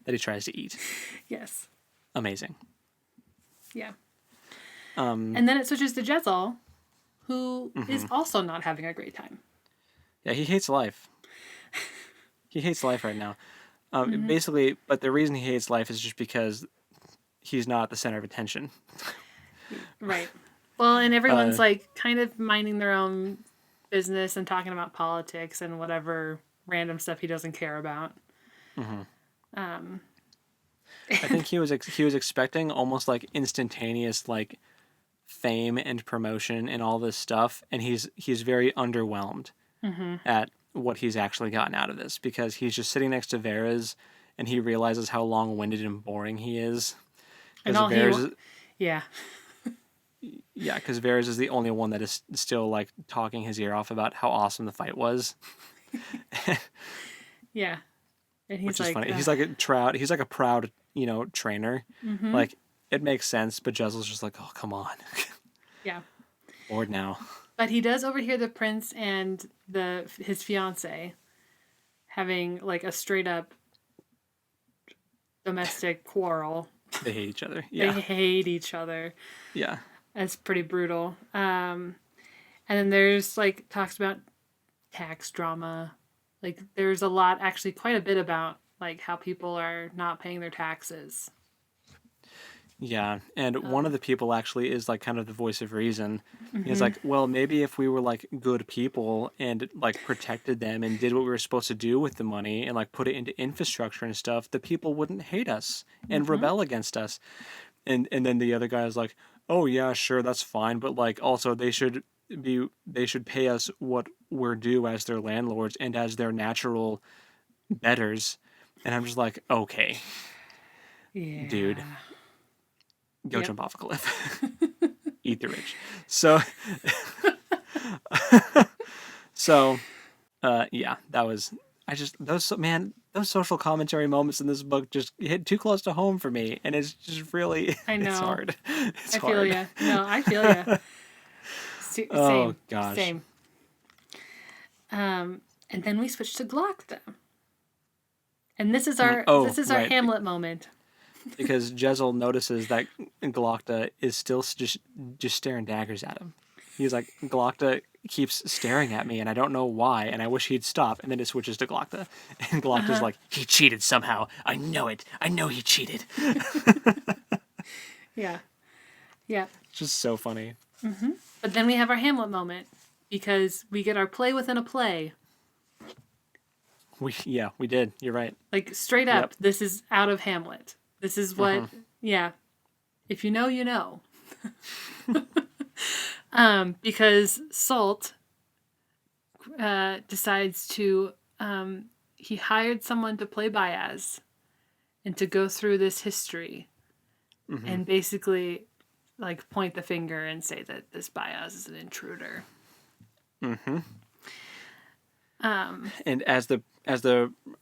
that he tries to eat. Yes. Amazing. Yeah. And then it switches to Jezal, who is also not having a great time. Yeah, he hates life. He hates life right now. Basically, but the reason he hates life is just because he's not the center of attention. Right. Well, and everyone's like kind of minding their own business and talking about politics and whatever random stuff he doesn't care about. I think he was expecting almost like instantaneous like fame and promotion and all this stuff, and he's very underwhelmed at what he's actually gotten out of this, because he's just sitting next to Vera's and he realizes how long-winded and boring he is. And all Vera's, yeah. yeah, because Vera's is the only one that is still like talking his ear off about how awesome the fight was. Yeah. And he's Which is like, funny. He's like a proud, you know, trainer. Like it makes sense, but Jezel's just like, oh, come on. yeah. Bored now. But he does overhear the prince and his fiance having like a straight up domestic quarrel. They hate each other. They Yeah. hate each other. Yeah. It's pretty brutal. And then there's like talks about tax drama. Like there's a lot, actually quite a bit about like how people are not paying their taxes. Yeah. And one of the people actually is like kind of the voice of reason. He's like, well, maybe if we were like good people and like protected them and did what we were supposed to do with the money and like put it into infrastructure and stuff, the people wouldn't hate us and rebel against us. And then the other guy is like, oh yeah, sure, that's fine, but like also they should pay us what we're due as their landlords and as their natural betters. And I'm just like, okay. Yeah. dude, go Yep. jump off a cliff. Eat the rich. So, so, yeah, that was, those social commentary moments in this book just hit too close to home for me. And it's just really, I know. it's hard. It's I feel hard. ya. No, I feel ya. Oh, Same. gosh. Same. And then we switch to Glockta. And this is our right. Hamlet moment. Because Jezel notices that Glockta is still just staring daggers at him. He's like, Glockta keeps staring at me, and I don't know why, and I wish he'd stop. And then it switches to Glockta, and Glockta's like, he cheated somehow. I know it. I know he cheated. Yeah. Yeah. It's just so funny. But then we have our Hamlet moment because we get our play within a play. We did. You're right. Like straight up, Yep. This is out of Hamlet. This is what, yeah. If you know, you know. Because Salt decides to, he hired someone to play Bias and to go through this history and basically like point the finger and say that this Bias is an intruder. And as the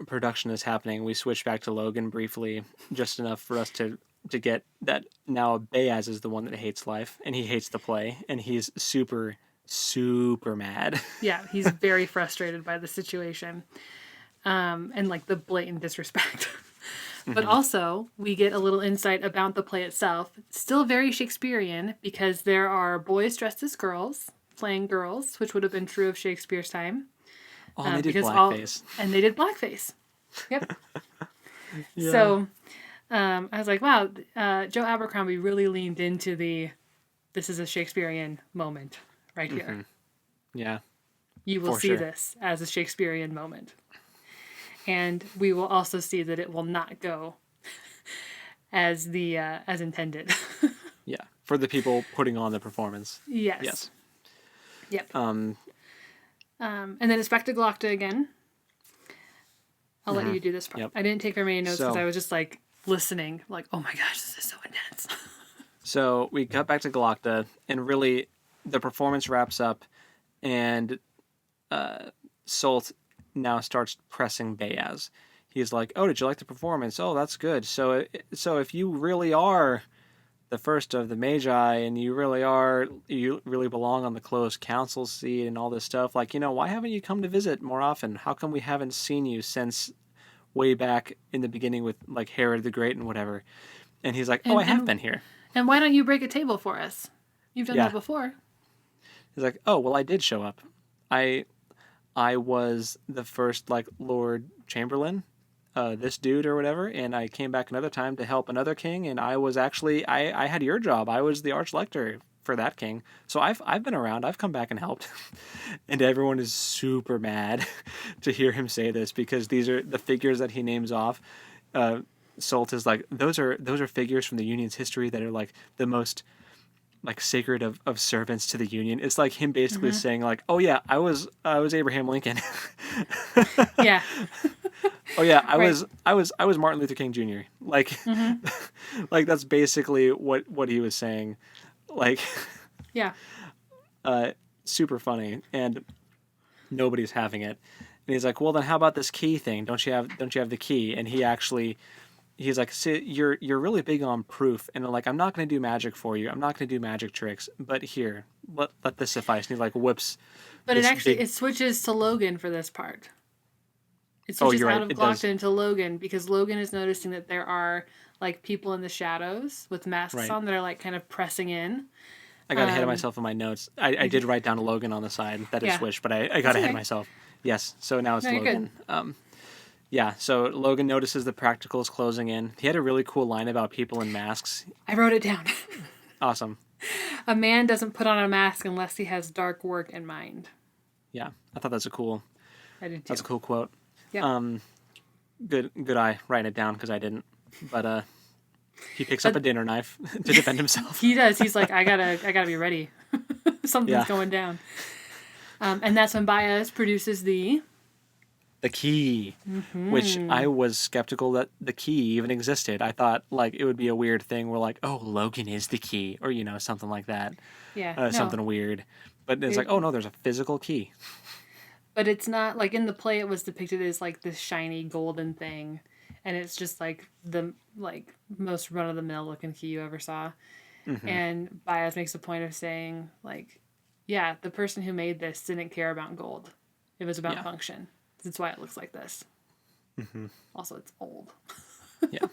production is happening, we switch back to Logan briefly, just enough for us to get that now Bayaz is the one that hates life, and he hates the play, and he's super, super mad. Yeah, he's very frustrated by the situation. And like the blatant disrespect. But also, we get a little insight about the play itself. It's still very Shakespearean because there are boys dressed as girls playing girls, which would have been true of Shakespeare's time. Oh, and they did because blackface. And they did blackface. Yep. Yeah. So I was like, wow, Joe Abercrombie really leaned into this is a Shakespearean moment right here. Yeah. You will For see sure. this as a Shakespearean moment. And we will also see that it will not go as intended. Yeah. For the people putting on the performance. Yes. Yes. Yep. And then it's back to Glockta again. I'll let you do this part. Yep. I didn't take very many notes because So- I was just like listening, like, oh my gosh, this is so intense. So we cut back to Glockta, and really the performance wraps up, and Salt now starts pressing Bayaz. He's like, "Oh, did you like the performance? Oh, that's good. So if you really are the first of the Magi, and you really belong on the closed council seat and all this stuff, like, why haven't you come to visit more often? How come we haven't seen you since way back in the beginning with like Herod the Great and whatever?" And he's like, "Oh, I have been here." And why don't you break a table for us? You've done that before. He's like, "Oh, well, I did show up. I was the first like Lord Chamberlain, this dude or whatever, and I came back another time to help another king, and I was actually I had your job. I was the archlector for that king. So I've been around. I've come back and helped." And everyone is super mad to hear him say this because these are the figures that he names off. Salt is like, those are figures from the Union's history that are like the most like sacred of servants to the Union. It's like him basically saying like, "Oh yeah, I was Abraham Lincoln." Yeah. "Oh yeah, I Right. was Martin Luther King Jr." Like, like that's basically what he was saying. Like, Yeah. super funny, and nobody's having it. And he's like, "Well, then how about this key thing? Don't you have the key?" And he's like, "See, you're really big on proof, and like, I'm not going to do magic for you. I'm not going to do magic tricks, but here, let this suffice." And he like whips. But this it switches to Logan for this part. It switches you're out right, of it does. Glockta into Logan because Logan is noticing that there are like people in the shadows with masks Right. on that are like kind of pressing in. I got ahead of myself in my notes. I did write down Logan on the side that it Yeah. switched, but I got ahead okay. of myself. Yes, so now it's No, you're Logan. Yeah, so Logan notices the practicals closing in. He had a really cool line about people in masks. I wrote it down. Awesome. A man doesn't put on a mask unless he has dark work in mind. Yeah, I thought that's a cool I did too. cool quote. Yeah. Good eye writing it down because I didn't. But he picks up a dinner knife to defend himself. He does. He's like, I gotta be ready. Something's Yeah. going down. And that's when Baez produces the the key, which I was skeptical that the key even existed. I thought like it would be a weird thing where like, oh, Logan is the key, or something like that, Yeah. No. something weird. But it's like, oh no, there's a physical key. But it's not like in the play. It was depicted as like this shiny golden thing, and it's just like the most run of the mill looking key you ever saw. And Baez makes a point of saying like, yeah, the person who made this didn't care about gold. It was about function. That's why it looks like this. Also, it's old. Yeah.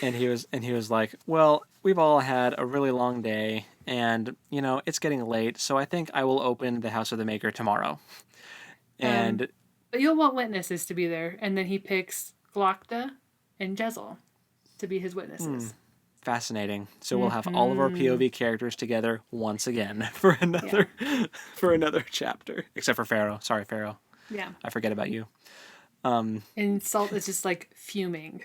And he was like, well, we've all had a really long day, and it's getting late, so I think I will open the House of the Maker tomorrow. And but you'll want witnesses to be there, and then he picks Glokta and Jezel to be his witnesses. Fascinating. So we'll have all of our POV characters together once again for another chapter, except for Pharaoh. Sorry, Pharaoh. Yeah. I forget about you. And Salt is just like fuming.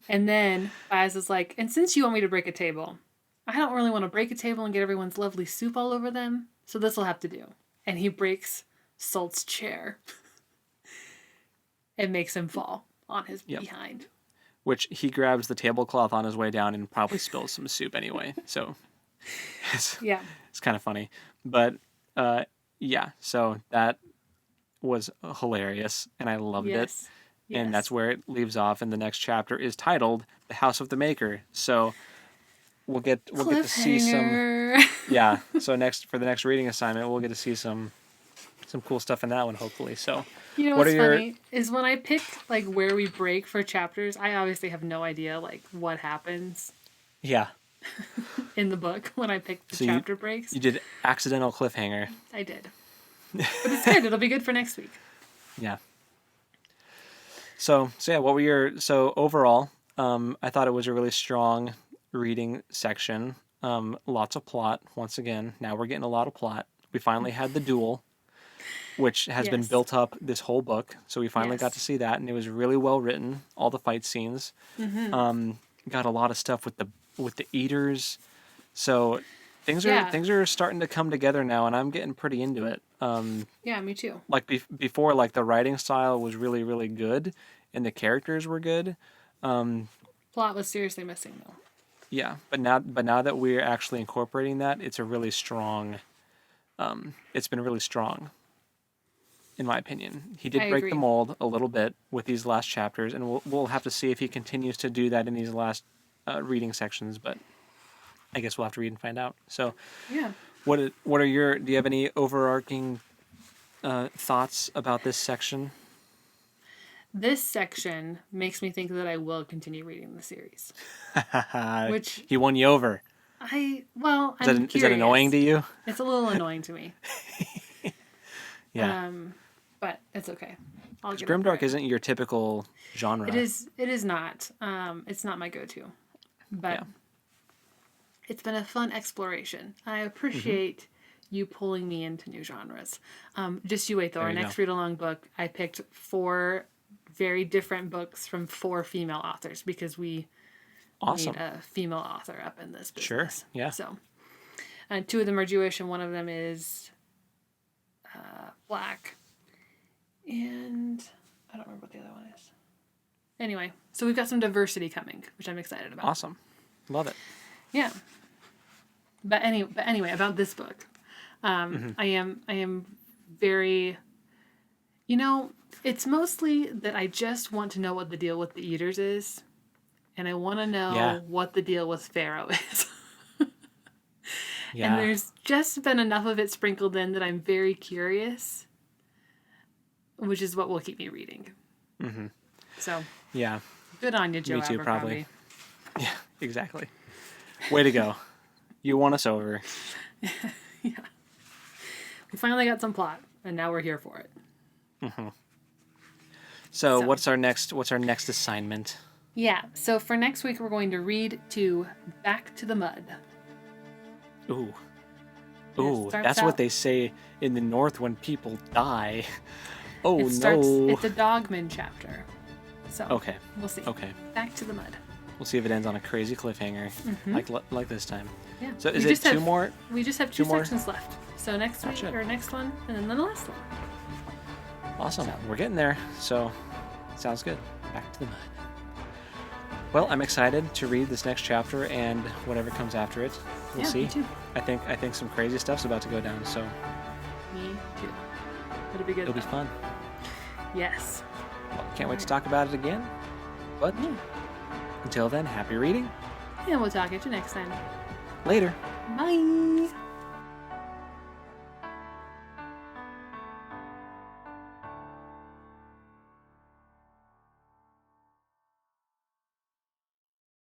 And then Baez is like, and since you want me to break a table, I don't really want to break a table and get everyone's lovely soup all over them, so this will have to do. And he breaks Salt's chair. It makes him fall on his behind. Which he grabs the tablecloth on his way down and probably spills some soup anyway. So it's kind of funny. But so that was hilarious and I loved it. Yes. And that's where it leaves off. And the next chapter is titled The House of the Maker. So we'll get to see some. Yeah. So for the next reading assignment, we'll get to see some cool stuff in that one, hopefully. So what's funny is when I pick like where we break for chapters, I obviously have no idea like what happens. Yeah. In the book when I pick the chapter breaks. You did accidental cliffhanger. I did. But it's good. It'll be good for next week. Yeah. So what were your overall, I thought it was a really strong reading section. Lots of plot once again. Now we're getting a lot of plot. We finally had the duel, which has been built up this whole book. So we finally got to see that, and it was really well written. All the fight scenes. Got a lot of stuff with the eaters. So things are starting to come together now, and I'm getting pretty into it. Yeah, me too. Like before, like the writing style was really, really good, and the characters were good. Plot was seriously missing though. Yeah, but now that we're actually incorporating that, it's a really strong. It's been really strong. In my opinion, he did break the mold a little bit with these last chapters, and we'll have to see if he continues to do that in these last reading sections. But I guess we'll have to read and find out. So yeah. Do you have any overarching thoughts about this section? This section makes me think that I will continue reading the series. Which he won you over. I'm curious. Is that annoying to you? It's a little annoying to me. Yeah. But it's okay. Grimdark isn't your typical genre. It is not. It's not my go-to. But it's been a fun exploration. I appreciate you pulling me into new genres. Just you wait, though. Our next read-along book, I picked 4 very different books from 4 female authors because we need a female author up in this business. Sure, yeah. So, 2 of them are Jewish, and one of them is Black. And I don't remember what the other one is. Anyway, so we've got some diversity coming, which I'm excited about. Awesome. Love it. Yeah. But anyway, about this book. I am very, it's mostly that I just want to know what the deal with the eaters is. And I want to know what the deal with Pharaoh is. And there's just been enough of it sprinkled in that I'm very curious, which is what will keep me reading. Mm-hmm. So, good on you, Joe. Me too, Abercrombie. probably. Yeah, exactly. Way to go. You won us over. Yeah. We finally got some plot, and now we're here for it. Mm-hmm. So what's our next assignment? Yeah, so for next week, we're going to read to Back to the Mud. Ooh, that's what they say in the North when people die. Oh, no. It's a Dogman chapter. So, okay. We'll see. Okay. Back to the Mud. We'll see if it ends on a crazy cliffhanger, like this time. Yeah. So is it 2 more? We just have 2 sections left. So next week, or next one, and then the last one. Awesome. So. We're getting there. So, sounds good. Back to the mud. Well, I'm excited to read this next chapter and whatever comes after it. We'll see. Me too. I think some crazy stuff's about to go down. So, Me too. It'll be good. it'll be fun. Yes. Well, can't wait to talk about it again. But until then, happy reading. And we'll talk at you next time. Later. Bye.